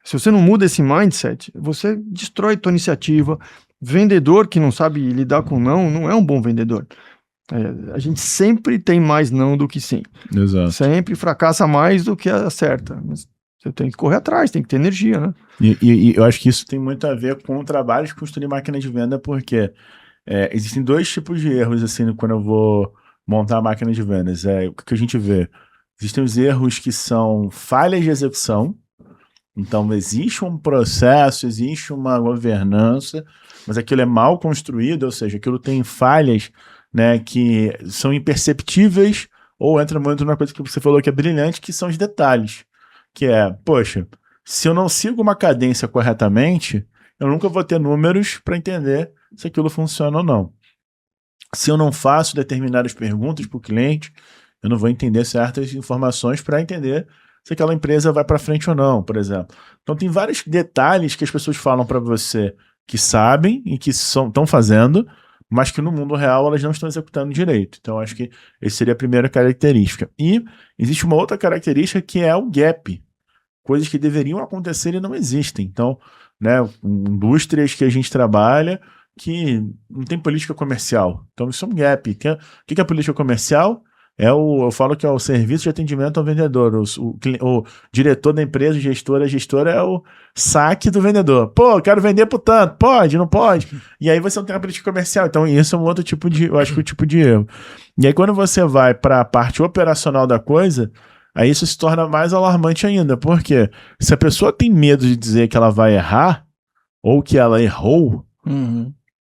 Se você não muda esse mindset, você destrói tua iniciativa. Vendedor que não sabe lidar com não é um bom vendedor. A gente sempre tem mais não do que sim. Exato. Sempre fracassa mais do que acerta. Mas você tem que correr atrás, tem que ter energia, né? E eu acho que isso tem muito a ver com o trabalho de construir máquina de venda, porque existem dois tipos de erros, assim, quando eu vou montar a máquina de vendas. O que a gente vê? Existem os erros que são falhas de execução. Então, existe um processo, existe uma governança, mas aquilo é mal construído, ou seja, aquilo tem falhas, né, que são imperceptíveis, ou entra muito numa coisa que você falou que é brilhante, que são os detalhes. Que poxa, se eu não sigo uma cadência corretamente, eu nunca vou ter números para entender se aquilo funciona ou não. Se eu não faço determinadas perguntas para o cliente, eu não vou entender certas informações para entender se aquela empresa vai para frente ou não, por exemplo. Então tem vários detalhes que as pessoas falam para você que sabem e que estão fazendo, mas que no mundo real elas não estão executando direito. Então acho que essa seria a primeira característica. E existe uma outra característica que é o gap. Coisas que deveriam acontecer e não existem. Então, né, indústrias que a gente trabalha que não tem política comercial. Então isso é um gap. O que é a política comercial? Eu falo que é o serviço de atendimento ao vendedor. O diretor da empresa, a gestora é o saque do vendedor. Pô, quero vender por tanto. Pode, não pode? E aí você não tem uma política comercial. Então isso é um outro tipo de, eu acho que o tipo de erro. E aí quando você vai para a parte operacional da coisa, aí isso se torna mais alarmante ainda. Porque se a pessoa tem medo de dizer que ela vai errar, ou que ela errou,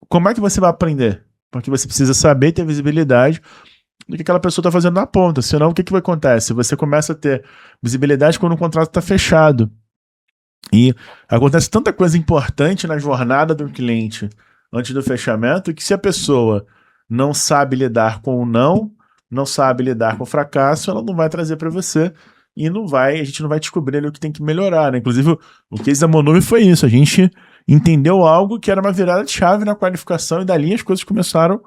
como é que você vai aprender? Porque você precisa saber, ter visibilidade do que aquela pessoa está fazendo na ponta. Senão, o que vai acontecer? Você começa a ter visibilidade quando o contrato está fechado. E acontece tanta coisa importante na jornada do cliente antes do fechamento, que se a pessoa não sabe lidar com o não sabe lidar com o fracasso, ela não vai trazer para você e a gente não vai descobrir o que tem que melhorar, né? Inclusive, o case da Monume foi isso. A gente entendeu algo que era uma virada de chave na qualificação e dali as coisas começaram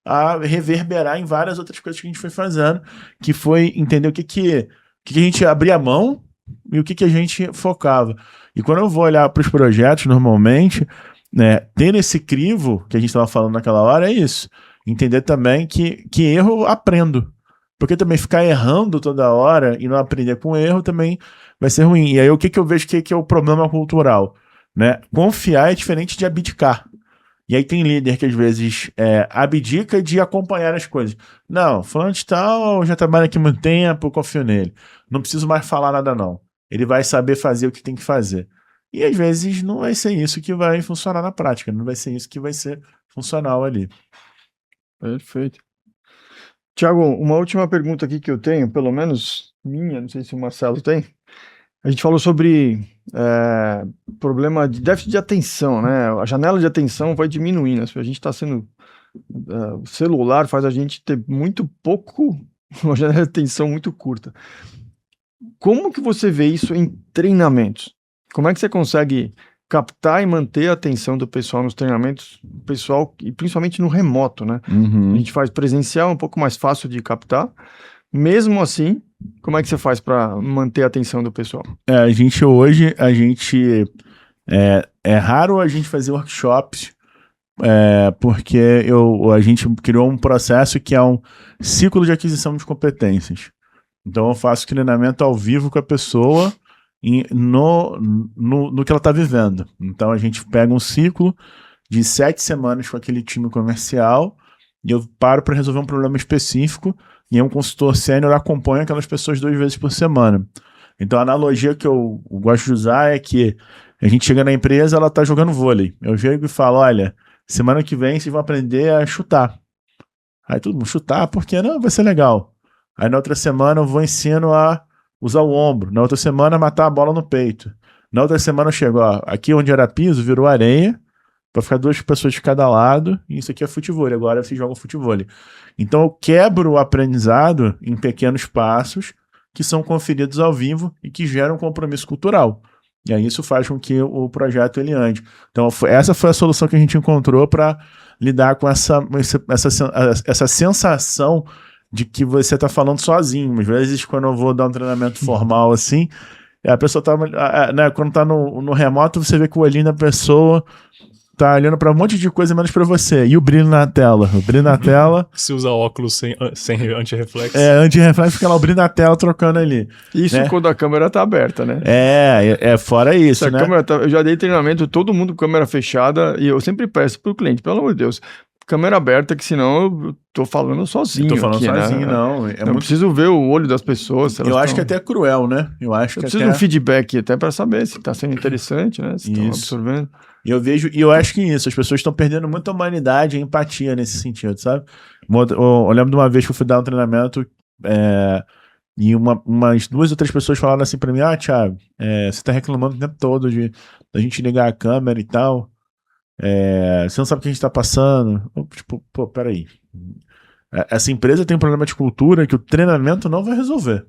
a reverberar em várias outras coisas que a gente foi fazendo, que foi entender o que a gente abria a mão e o que a gente focava. E quando eu vou olhar para os projetos, normalmente, né, ter esse crivo que a gente estava falando naquela hora é isso. Entender também que erro eu aprendo. Porque também ficar errando toda hora e não aprender com erro também vai ser ruim. E aí o que eu vejo que é o problema cultural? Né? Confiar é diferente de abdicar. E aí tem líder que às vezes abdica de acompanhar as coisas. Não, fulano de tal, já trabalha aqui há muito tempo, eu confio nele. Não preciso mais falar nada não. Ele vai saber fazer o que tem que fazer. E às vezes não vai ser isso que vai funcionar na prática. Não vai ser isso que vai ser funcional ali. Perfeito. Tiago, uma última pergunta aqui que eu tenho, pelo menos minha, não sei se o Marcelo tem. A gente falou sobre problema de déficit de atenção, né? A janela de atenção vai diminuindo. A gente está sendo... o celular faz a gente ter muito pouco... uma janela de atenção muito curta. Como que você vê isso em treinamentos? Como é que você consegue captar e manter a atenção do pessoal nos treinamentos, pessoal, e principalmente no remoto, né? A gente faz presencial, um pouco mais fácil de captar. Mesmo assim, como é que você faz para manter a atenção do pessoal? É raro a gente fazer workshops, porque a gente criou um processo que é um ciclo de aquisição de competências. Então eu faço treinamento ao vivo com a pessoa no que ela está vivendo. Então a gente pega um ciclo de 7 semanas com aquele time comercial e eu paro para resolver um problema específico e um consultor sênior acompanha aquelas pessoas 2 vezes por semana. Então a analogia que eu gosto de usar é que a gente chega na empresa, ela está jogando vôlei. Eu chego e falo, olha, semana que vem vocês vão aprender a chutar. Aí todo mundo, chutar? Por que não? Vai ser legal. Aí na outra semana eu ensino a usar o ombro. Na outra semana matar a bola no peito. Na outra semana eu chego, aqui onde era piso virou areia, para ficar 2 pessoas de cada lado, e isso aqui é futevôlei, agora vocês jogam futevôlei. Então eu quebro o aprendizado em pequenos passos que são conferidos ao vivo e que geram um compromisso cultural. E aí isso faz com que o projeto ele ande. Então essa foi a solução que a gente encontrou para lidar com essa sensação de que você tá falando sozinho. Às vezes, quando eu vou dar um treinamento formal assim, a pessoa tá, né, quando tá no remoto, você vê que o olhinho da pessoa tá olhando pra um monte de coisa menos pra você. E o brilho na tela? O brilho na tela... Se usa óculos sem anti-reflexo. Anti-reflexo, fica lá o brilho na tela trocando ali. Isso né? quando a câmera tá aberta, né? Fora isso, Se a né? câmera eu já dei treinamento, todo mundo com câmera fechada, e eu sempre peço pro cliente, pelo amor de Deus, câmera aberta, que senão eu tô falando sozinho. Tô falando aqui, sozinho, né? não. Eu preciso ver o olho das pessoas. Eu acho que até é cruel, né? Eu preciso de um feedback até pra saber se tá sendo interessante, né? Se estão absorvendo. E eu acho que isso, as pessoas estão perdendo muita humanidade e empatia nesse sentido, sabe? Eu lembro de uma vez que eu fui dar um treinamento e umas 2 ou 3 pessoas falaram assim pra mim, Thiago, você tá reclamando o tempo todo da gente ligar a câmera e tal, você não sabe o que a gente tá passando. Tipo, pô, peraí. Essa empresa tem um problema de cultura que o treinamento não vai resolver.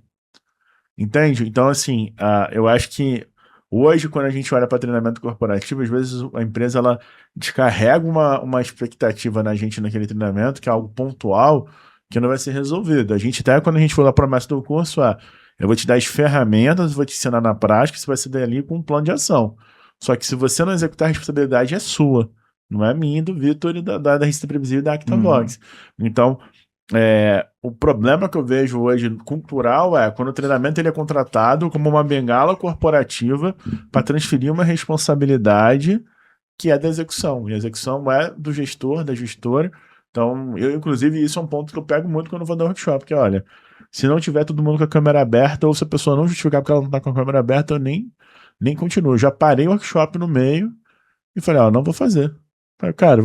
Entende? Então, assim, eu acho que hoje, quando a gente olha para treinamento corporativo, às vezes a empresa ela descarrega uma expectativa na gente naquele treinamento, que é algo pontual, que não vai ser resolvido. A gente até, quando a gente for lá para a promessa do curso, eu vou te dar as ferramentas, vou te ensinar na prática, você vai se dar ali com um plano de ação. Só que se você não executar, a responsabilidade é sua, não é minha, do Vitor e da Receita Previsível e da ActaVox. Então, o problema que eu vejo hoje cultural é quando o treinamento ele é contratado como uma bengala corporativa para transferir uma responsabilidade que é da execução. E a execução é do gestor, da gestora. Então, inclusive, isso é um ponto que eu pego muito quando eu vou dar workshop, que olha, se não tiver todo mundo com a câmera aberta, ou se a pessoa não justificar porque ela não está com a câmera aberta, eu nem continuo. Eu já parei o workshop no meio e falei, não vou fazer. Falei, cara,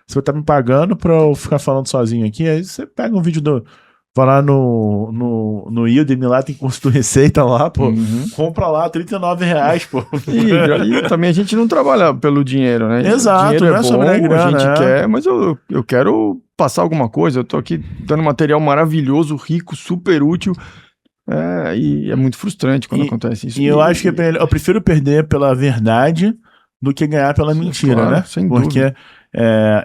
você tá me pagando pra eu ficar falando sozinho aqui, aí você pega um vídeo vai lá no Udemy, lá tem curso do Receita lá, pô, compra lá, R$39, pô. E também a gente não trabalha pelo dinheiro, né? Exato, o dinheiro não é bom, sobre a grana, a gente quer, mas eu quero passar alguma coisa, eu tô aqui dando material maravilhoso, rico, super útil, e é muito frustrante quando acontece isso. E eu acho que eu prefiro perder pela verdade do que ganhar pela mentira, claro, né? Sem porque dúvida.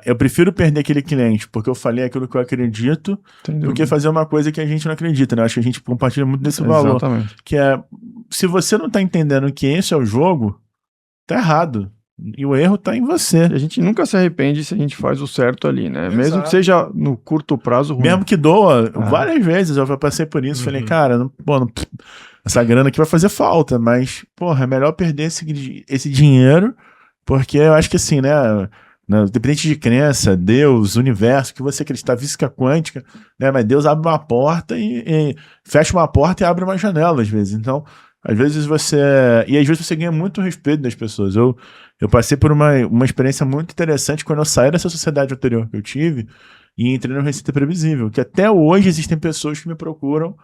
Eu prefiro perder aquele cliente porque eu falei aquilo que eu acredito do que fazer uma coisa que a gente não acredita, né? Acho que a gente compartilha muito desse valor. Exatamente. Que se você não tá entendendo que esse é o jogo, tá errado. E o erro tá em você. E a gente nunca se arrepende se a gente faz o certo ali, né? Exato. Mesmo que seja no curto prazo ruim. Mesmo que doa, várias vezes eu passei por isso. Falei, cara, essa grana aqui vai fazer falta, mas, porra, é melhor perder esse dinheiro, porque eu acho que assim, né? Independente de crença, Deus, universo, que você acreditar, física quântica, né? Mas Deus abre uma porta e fecha uma porta e abre uma janela, às vezes. Então, às vezes e às vezes você ganha muito respeito das pessoas. Eu passei por uma experiência muito interessante quando eu saí dessa sociedade anterior que eu tive e entrei no Receita Previsível, que até hoje existem pessoas que me procuram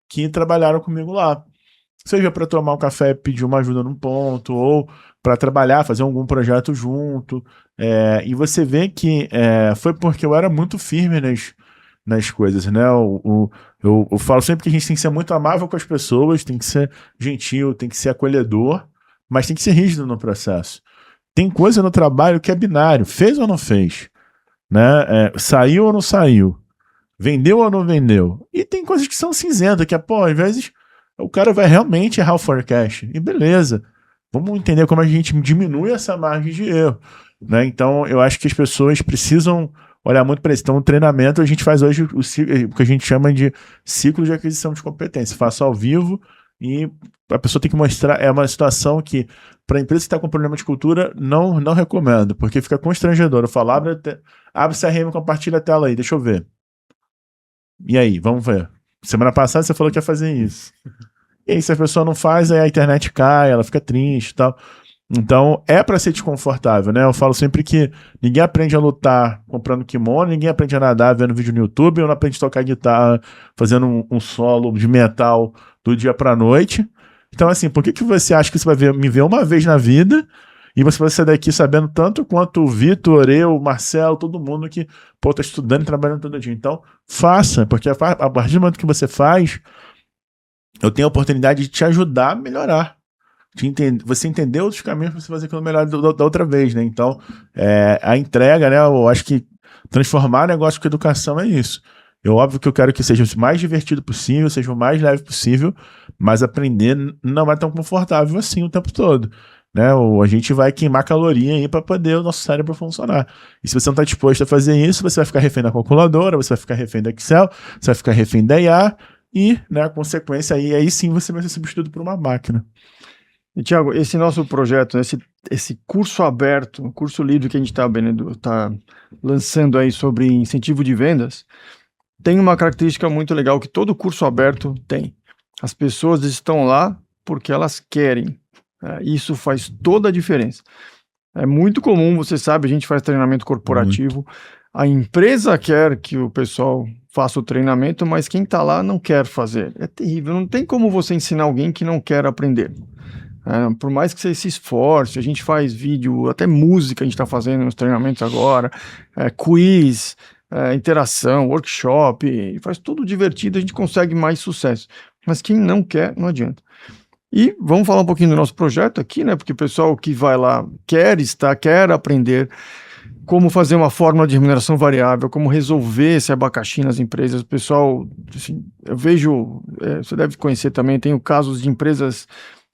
que trabalharam comigo lá. Seja para tomar um café e pedir uma ajuda num ponto, ou para trabalhar, fazer algum projeto junto. E você vê que foi porque eu era muito firme nas coisas, né? Eu falo sempre que a gente tem que ser muito amável com as pessoas, tem que ser gentil, tem que ser acolhedor, mas tem que ser rígido no processo. Tem coisa no trabalho que é binário, fez ou não fez, né? Saiu ou não saiu, vendeu ou não vendeu. E tem coisas que são cinzentas, que às vezes o cara vai realmente errar o forecast. E beleza, vamos entender como a gente diminui essa margem de erro, né? Então, eu acho que as pessoas precisam olhar muito para isso. Então, o treinamento, a gente faz hoje o que a gente chama de ciclo de aquisição de competência. Faço ao vivo e a pessoa tem que mostrar. É uma situação que, para a empresa que está com problema de cultura, não recomendo, porque fica constrangedor. Eu falo, abre o CRM, compartilha a tela aí, deixa eu ver. E aí, vamos ver. Semana passada você falou que ia fazer isso. E aí, se a pessoa não faz, aí a internet cai, ela fica triste e tal. Então, é para ser desconfortável, né? Eu falo sempre que ninguém aprende a lutar comprando kimono, ninguém aprende a nadar vendo vídeo no YouTube, ou não aprende a tocar guitarra fazendo um solo de metal do dia pra noite. Então, assim, por que você acha que você vai me ver uma vez na vida e você vai sair daqui sabendo tanto quanto o Vitor, eu, o Marcelo, todo mundo que, tá estudando e trabalhando todo dia? Então, faça, porque a partir do momento que você faz, eu tenho a oportunidade de te ajudar a melhorar. Você entender outros caminhos para você fazer aquilo melhor da outra vez, né? Então, a entrega, né? Eu acho que transformar negócio com educação é isso. Óbvio que eu quero que seja o mais divertido possível, seja o mais leve possível, mas aprender não é tão confortável assim o tempo todo, né? A gente vai queimar caloria aí para poder o nosso cérebro funcionar. E se você não está disposto a fazer isso, você vai ficar refém da calculadora, você vai ficar refém do Excel, você vai ficar refém da IA e, né, a consequência aí sim você vai ser substituído por uma máquina. E, Thiago, esse nosso projeto, esse curso aberto, curso livre que a gente tá lançando aí sobre incentivo de vendas, tem uma característica muito legal que todo curso aberto tem. As pessoas estão lá porque elas querem. Isso faz toda a diferença. É muito comum, você sabe, a gente faz treinamento corporativo, a empresa quer que o pessoal faça o treinamento, mas quem está lá não quer fazer. É terrível, não tem como você ensinar alguém que não quer aprender. Por mais que você se esforce, a gente faz vídeo, até música a gente está fazendo nos treinamentos agora, quiz, interação, workshop, faz tudo divertido, a gente consegue mais sucesso. Mas quem não quer, não adianta. E vamos falar um pouquinho do nosso projeto aqui, né? Porque o pessoal que vai lá quer aprender como fazer uma fórmula de remuneração variável, como resolver esse abacaxi nas empresas. O pessoal, assim, eu vejo, você deve conhecer também, tenho casos de empresas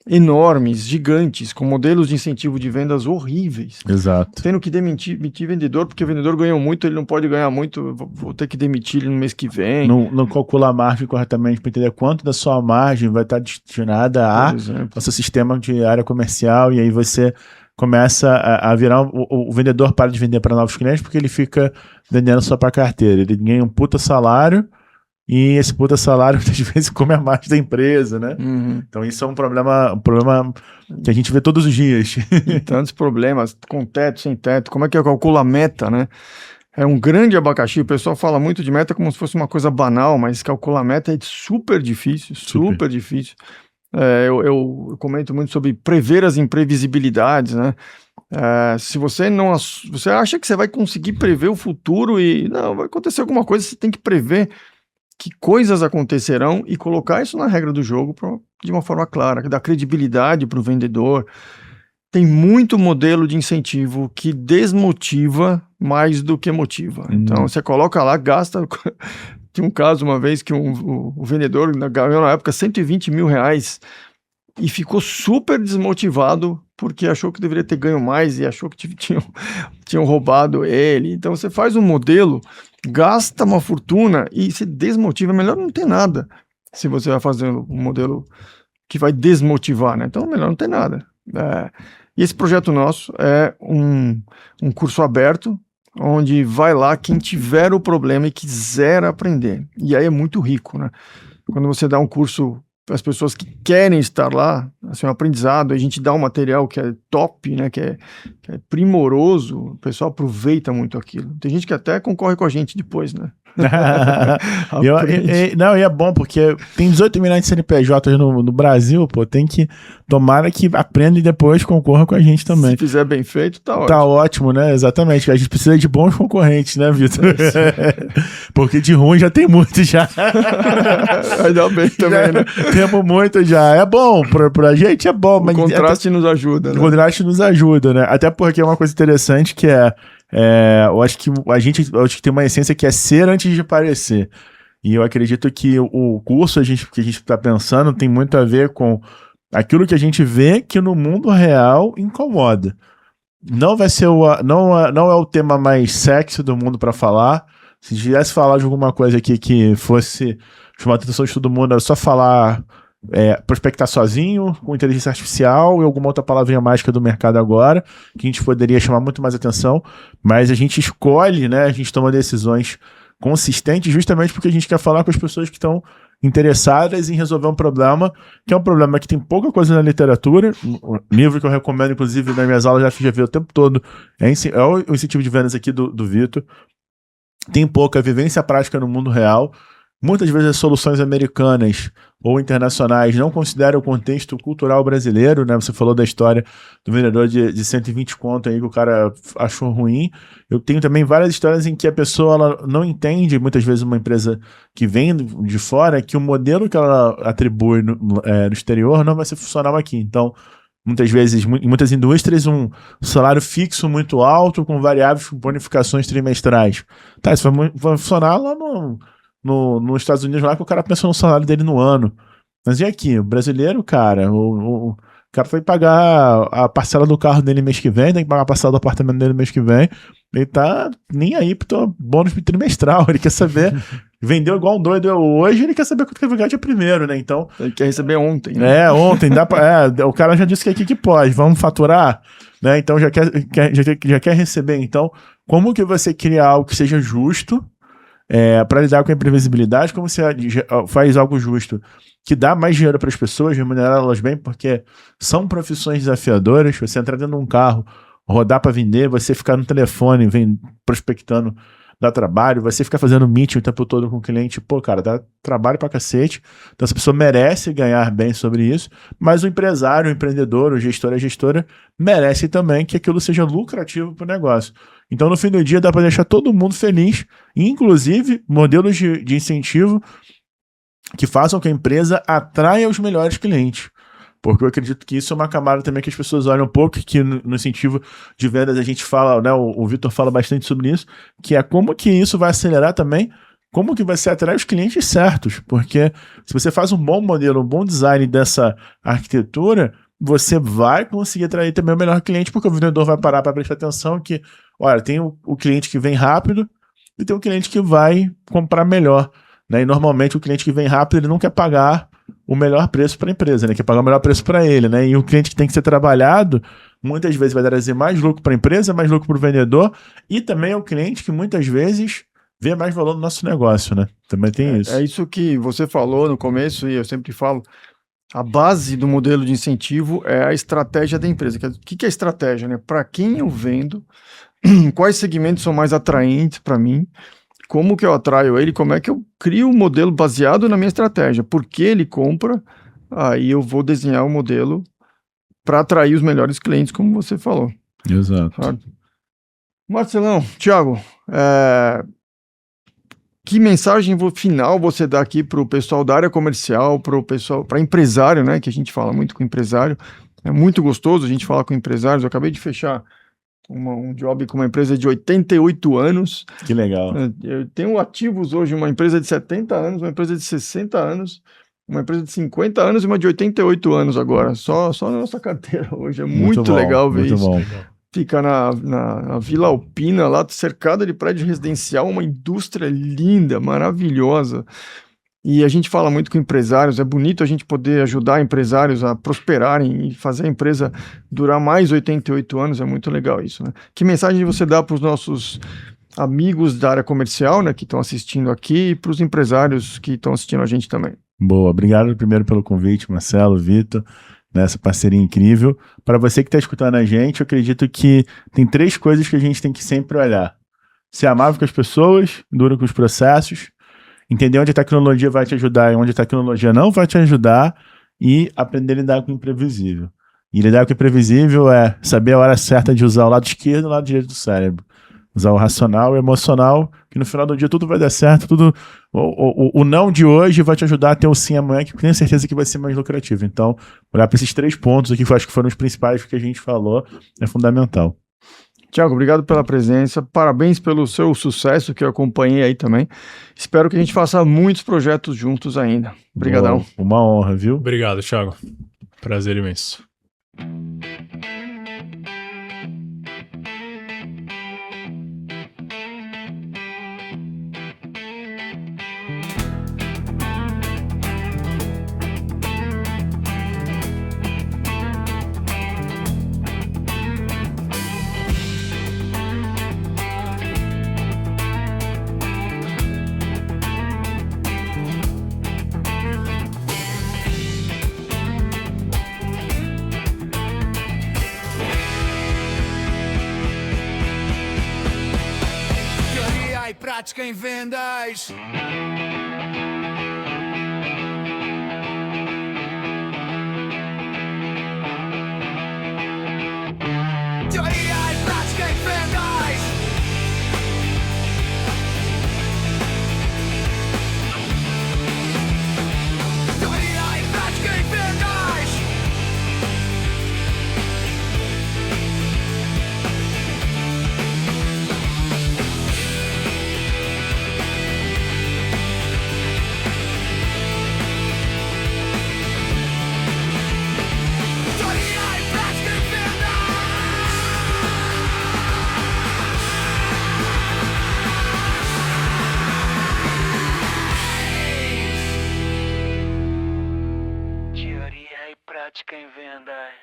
enormes, gigantes, com modelos de incentivo de vendas horríveis. Exato. Tendo que demitir vendedor, porque o vendedor ganhou muito, ele não pode ganhar muito, vou ter que demitir ele no mês que vem. Não calcula a margem corretamente para entender quanto da sua margem vai estar destinada ao seu sistema de área comercial, e aí você começa a virar... O vendedor para de vender para novos clientes porque ele fica vendendo só para carteira. Ele ganha um puta salário, e esse puta salário, às vezes, come a margem da empresa, né? Uhum. Então isso é um problema que a gente vê todos os dias. E tantos problemas, com teto, sem teto, como é que eu calculo a meta, né? É um grande abacaxi, o pessoal fala muito de meta como se fosse uma coisa banal, mas calcular meta é super difícil, super difícil. Eu comento muito sobre prever as imprevisibilidades, né? Se você você acha que você vai conseguir prever o futuro e não, vai acontecer alguma coisa, você tem que prever que coisas acontecerão e colocar isso na regra do jogo de uma forma clara, que dá credibilidade para o vendedor. Tem muito modelo de incentivo que desmotiva mais do que motiva. Então, você coloca lá, gasta... Tinha um caso uma vez que o vendedor ganhou na época R$120 mil e ficou super desmotivado porque achou que deveria ter ganho mais e achou que tinham roubado ele. Então, você faz um modelo, gasta uma fortuna e se desmotiva. É melhor não ter nada se você vai fazer um modelo que vai desmotivar, né? Então, é melhor não ter nada. E esse projeto nosso é um curso aberto, onde vai lá quem tiver o problema e quiser aprender. E aí é muito rico, né? Quando você dá um curso para as pessoas que querem estar lá, assim, um aprendizado, a gente dá um material que é top, né? Que é primoroso, o pessoal aproveita muito aquilo. Tem gente que até concorre com a gente depois, né? E é bom porque tem 18 milhões de CNPJs no Brasil, pô, tem que tomara que aprenda e depois concorra com a gente também. Se fizer bem feito, tá ótimo. Tá ótimo, né? Exatamente, a gente precisa de bons concorrentes, né, Vitor? Porque de ruim já tem muito já. Ainda bem também, né? Temos muito já. É bom, pra gente é bom. O contraste nos ajuda, né? O contraste nos ajuda, né? Até porque é uma coisa interessante que eu acho que acho que tem uma essência que é ser antes de parecer. E eu acredito que o curso que a gente está pensando tem muito a ver com aquilo que a gente vê que no mundo real incomoda. Não vai ser não é o tema mais sexy do mundo para falar. Se tivesse falar de alguma coisa aqui que fosse chamar a atenção de todo mundo, era só falar prospectar sozinho, com inteligência artificial e alguma outra palavrinha mágica do mercado agora, que a gente poderia chamar muito mais atenção, mas a gente escolhe, né, a gente toma decisões consistentes justamente porque a gente quer falar com as pessoas que estão interessadas em resolver um problema, que é um problema que tem pouca coisa na literatura. O livro que eu recomendo, inclusive, nas minhas aulas, já vi o tempo todo, é o incentivo de vendas aqui do Vitor. Tem pouca vivência prática no mundo real. Muitas vezes as soluções americanas ou internacionais não consideram o contexto cultural brasileiro, né? Você falou da história do vendedor de 120 conto aí que o cara achou ruim. Eu tenho também várias histórias em que a pessoa ela não entende, muitas vezes uma empresa que vem de fora, que o modelo que ela atribui no exterior não vai ser funcional aqui. Então, muitas vezes, em muitas indústrias, um salário fixo muito alto com variáveis com bonificações trimestrais. Tá, isso vai funcionar lá no nos Estados Unidos lá que o cara pensa no salário dele no ano. Mas e aqui? O brasileiro, cara, o cara vai pagar a parcela do carro dele mês que vem, tem que pagar a parcela do apartamento dele mês que vem. Ele tá nem aí pro teu bônus trimestral. Ele quer saber. Vendeu igual um doido hoje, ele quer saber quanto que vai ganhar dia primeiro, né? Então. Ele quer receber ontem, né? Ontem. O cara já disse que aqui que pode. Vamos faturar, né? Então já quer receber. Então, como que você cria algo que seja justo para lidar com a imprevisibilidade? Como você faz algo justo que dá mais dinheiro para as pessoas, remunerá-las bem, porque são profissões desafiadoras. Você entrar dentro de um carro, rodar para vender, você ficar no telefone, prospectando, dá trabalho, você ficar fazendo meeting o tempo todo com o cliente, pô, cara, dá trabalho pra cacete. Então essa pessoa merece ganhar bem sobre isso, mas o empresário, o empreendedor, o gestor, a gestora merece também que aquilo seja lucrativo para o negócio. Então no fim do dia dá para deixar todo mundo feliz, inclusive modelos de incentivo que façam que a empresa atraia os melhores clientes. Porque eu acredito que isso é uma camada também que as pessoas olham um pouco, que no incentivo de vendas a gente fala, né, o Vitor fala bastante sobre isso, que é como que isso vai acelerar também, como que você atrai os clientes certos. Porque se você faz um bom modelo, um bom design dessa arquitetura, você vai conseguir atrair também o melhor cliente, porque o vendedor vai parar para prestar atenção que, olha, tem o cliente que vem rápido e tem o cliente que vai comprar melhor, né? E normalmente o cliente que vem rápido, ele não quer pagar o melhor preço para a empresa, né? Quer pagar o melhor preço para ele, né? E o cliente que tem que ser trabalhado, muitas vezes vai trazer mais lucro para a empresa, mais lucro para o vendedor, e também é o cliente que muitas vezes vê mais valor no nosso negócio, né? Também tem isso. É isso que você falou no começo, e eu sempre falo, a base do modelo de incentivo é a estratégia da empresa. O que é estratégia, né? Para quem eu vendo, quais segmentos são mais atraentes para mim, como que eu atraio ele, como é que eu crio um modelo baseado na minha estratégia, por que ele compra, aí eu vou desenhar um modelo para atrair os melhores clientes, como você falou. Exato. Certo? Marcelão, Thiago, que mensagem final você dá aqui para o pessoal da área comercial, para empresário, né, que a gente fala muito com empresário, é muito gostoso a gente falar com empresários. Eu acabei de fechar um job com uma empresa de 88 anos. Que legal. Eu tenho ativos hoje, uma empresa de 70 anos, uma empresa de 60 anos, uma empresa de 50 anos e uma de 88 anos agora. Só na nossa carteira hoje. É muito legal ver isso. Bom. Fica na Vila Alpina, lá cercada de prédio residencial, uma indústria linda, maravilhosa. E a gente fala muito com empresários, é bonito a gente poder ajudar empresários a prosperarem e fazer a empresa durar mais 88 anos, é muito legal isso, né? Que mensagem você dá para os nossos amigos da área comercial, né, que estão assistindo aqui, e para os empresários que estão assistindo a gente também? Boa, obrigado primeiro pelo convite, Marcelo, Vitor, nessa parceria incrível. Para você que está escutando a gente, eu acredito que tem 3 coisas que a gente tem que sempre olhar. Ser amável com as pessoas, duro com os processos, entender onde a tecnologia vai te ajudar e onde a tecnologia não vai te ajudar, e aprender a lidar com o imprevisível. E lidar com o imprevisível é saber a hora certa de usar o lado esquerdo e o lado direito do cérebro. Usar o racional e o emocional, que no final do dia tudo vai dar certo, o não de hoje vai te ajudar a ter o sim amanhã, que tenho certeza que vai ser mais lucrativo. Então, olhar para esses 3 pontos aqui, que eu acho que foram os principais que a gente falou, é fundamental. Tiago, obrigado pela presença, parabéns pelo seu sucesso que eu acompanhei aí também. Espero que a gente faça muitos projetos juntos ainda. Obrigadão. Uma honra, viu? Obrigado, Thiago. Prazer imenso. Teoria e prática em vendas. Teoria e prática em vendas. Teoria e prática em vendas. Prática em Vendas.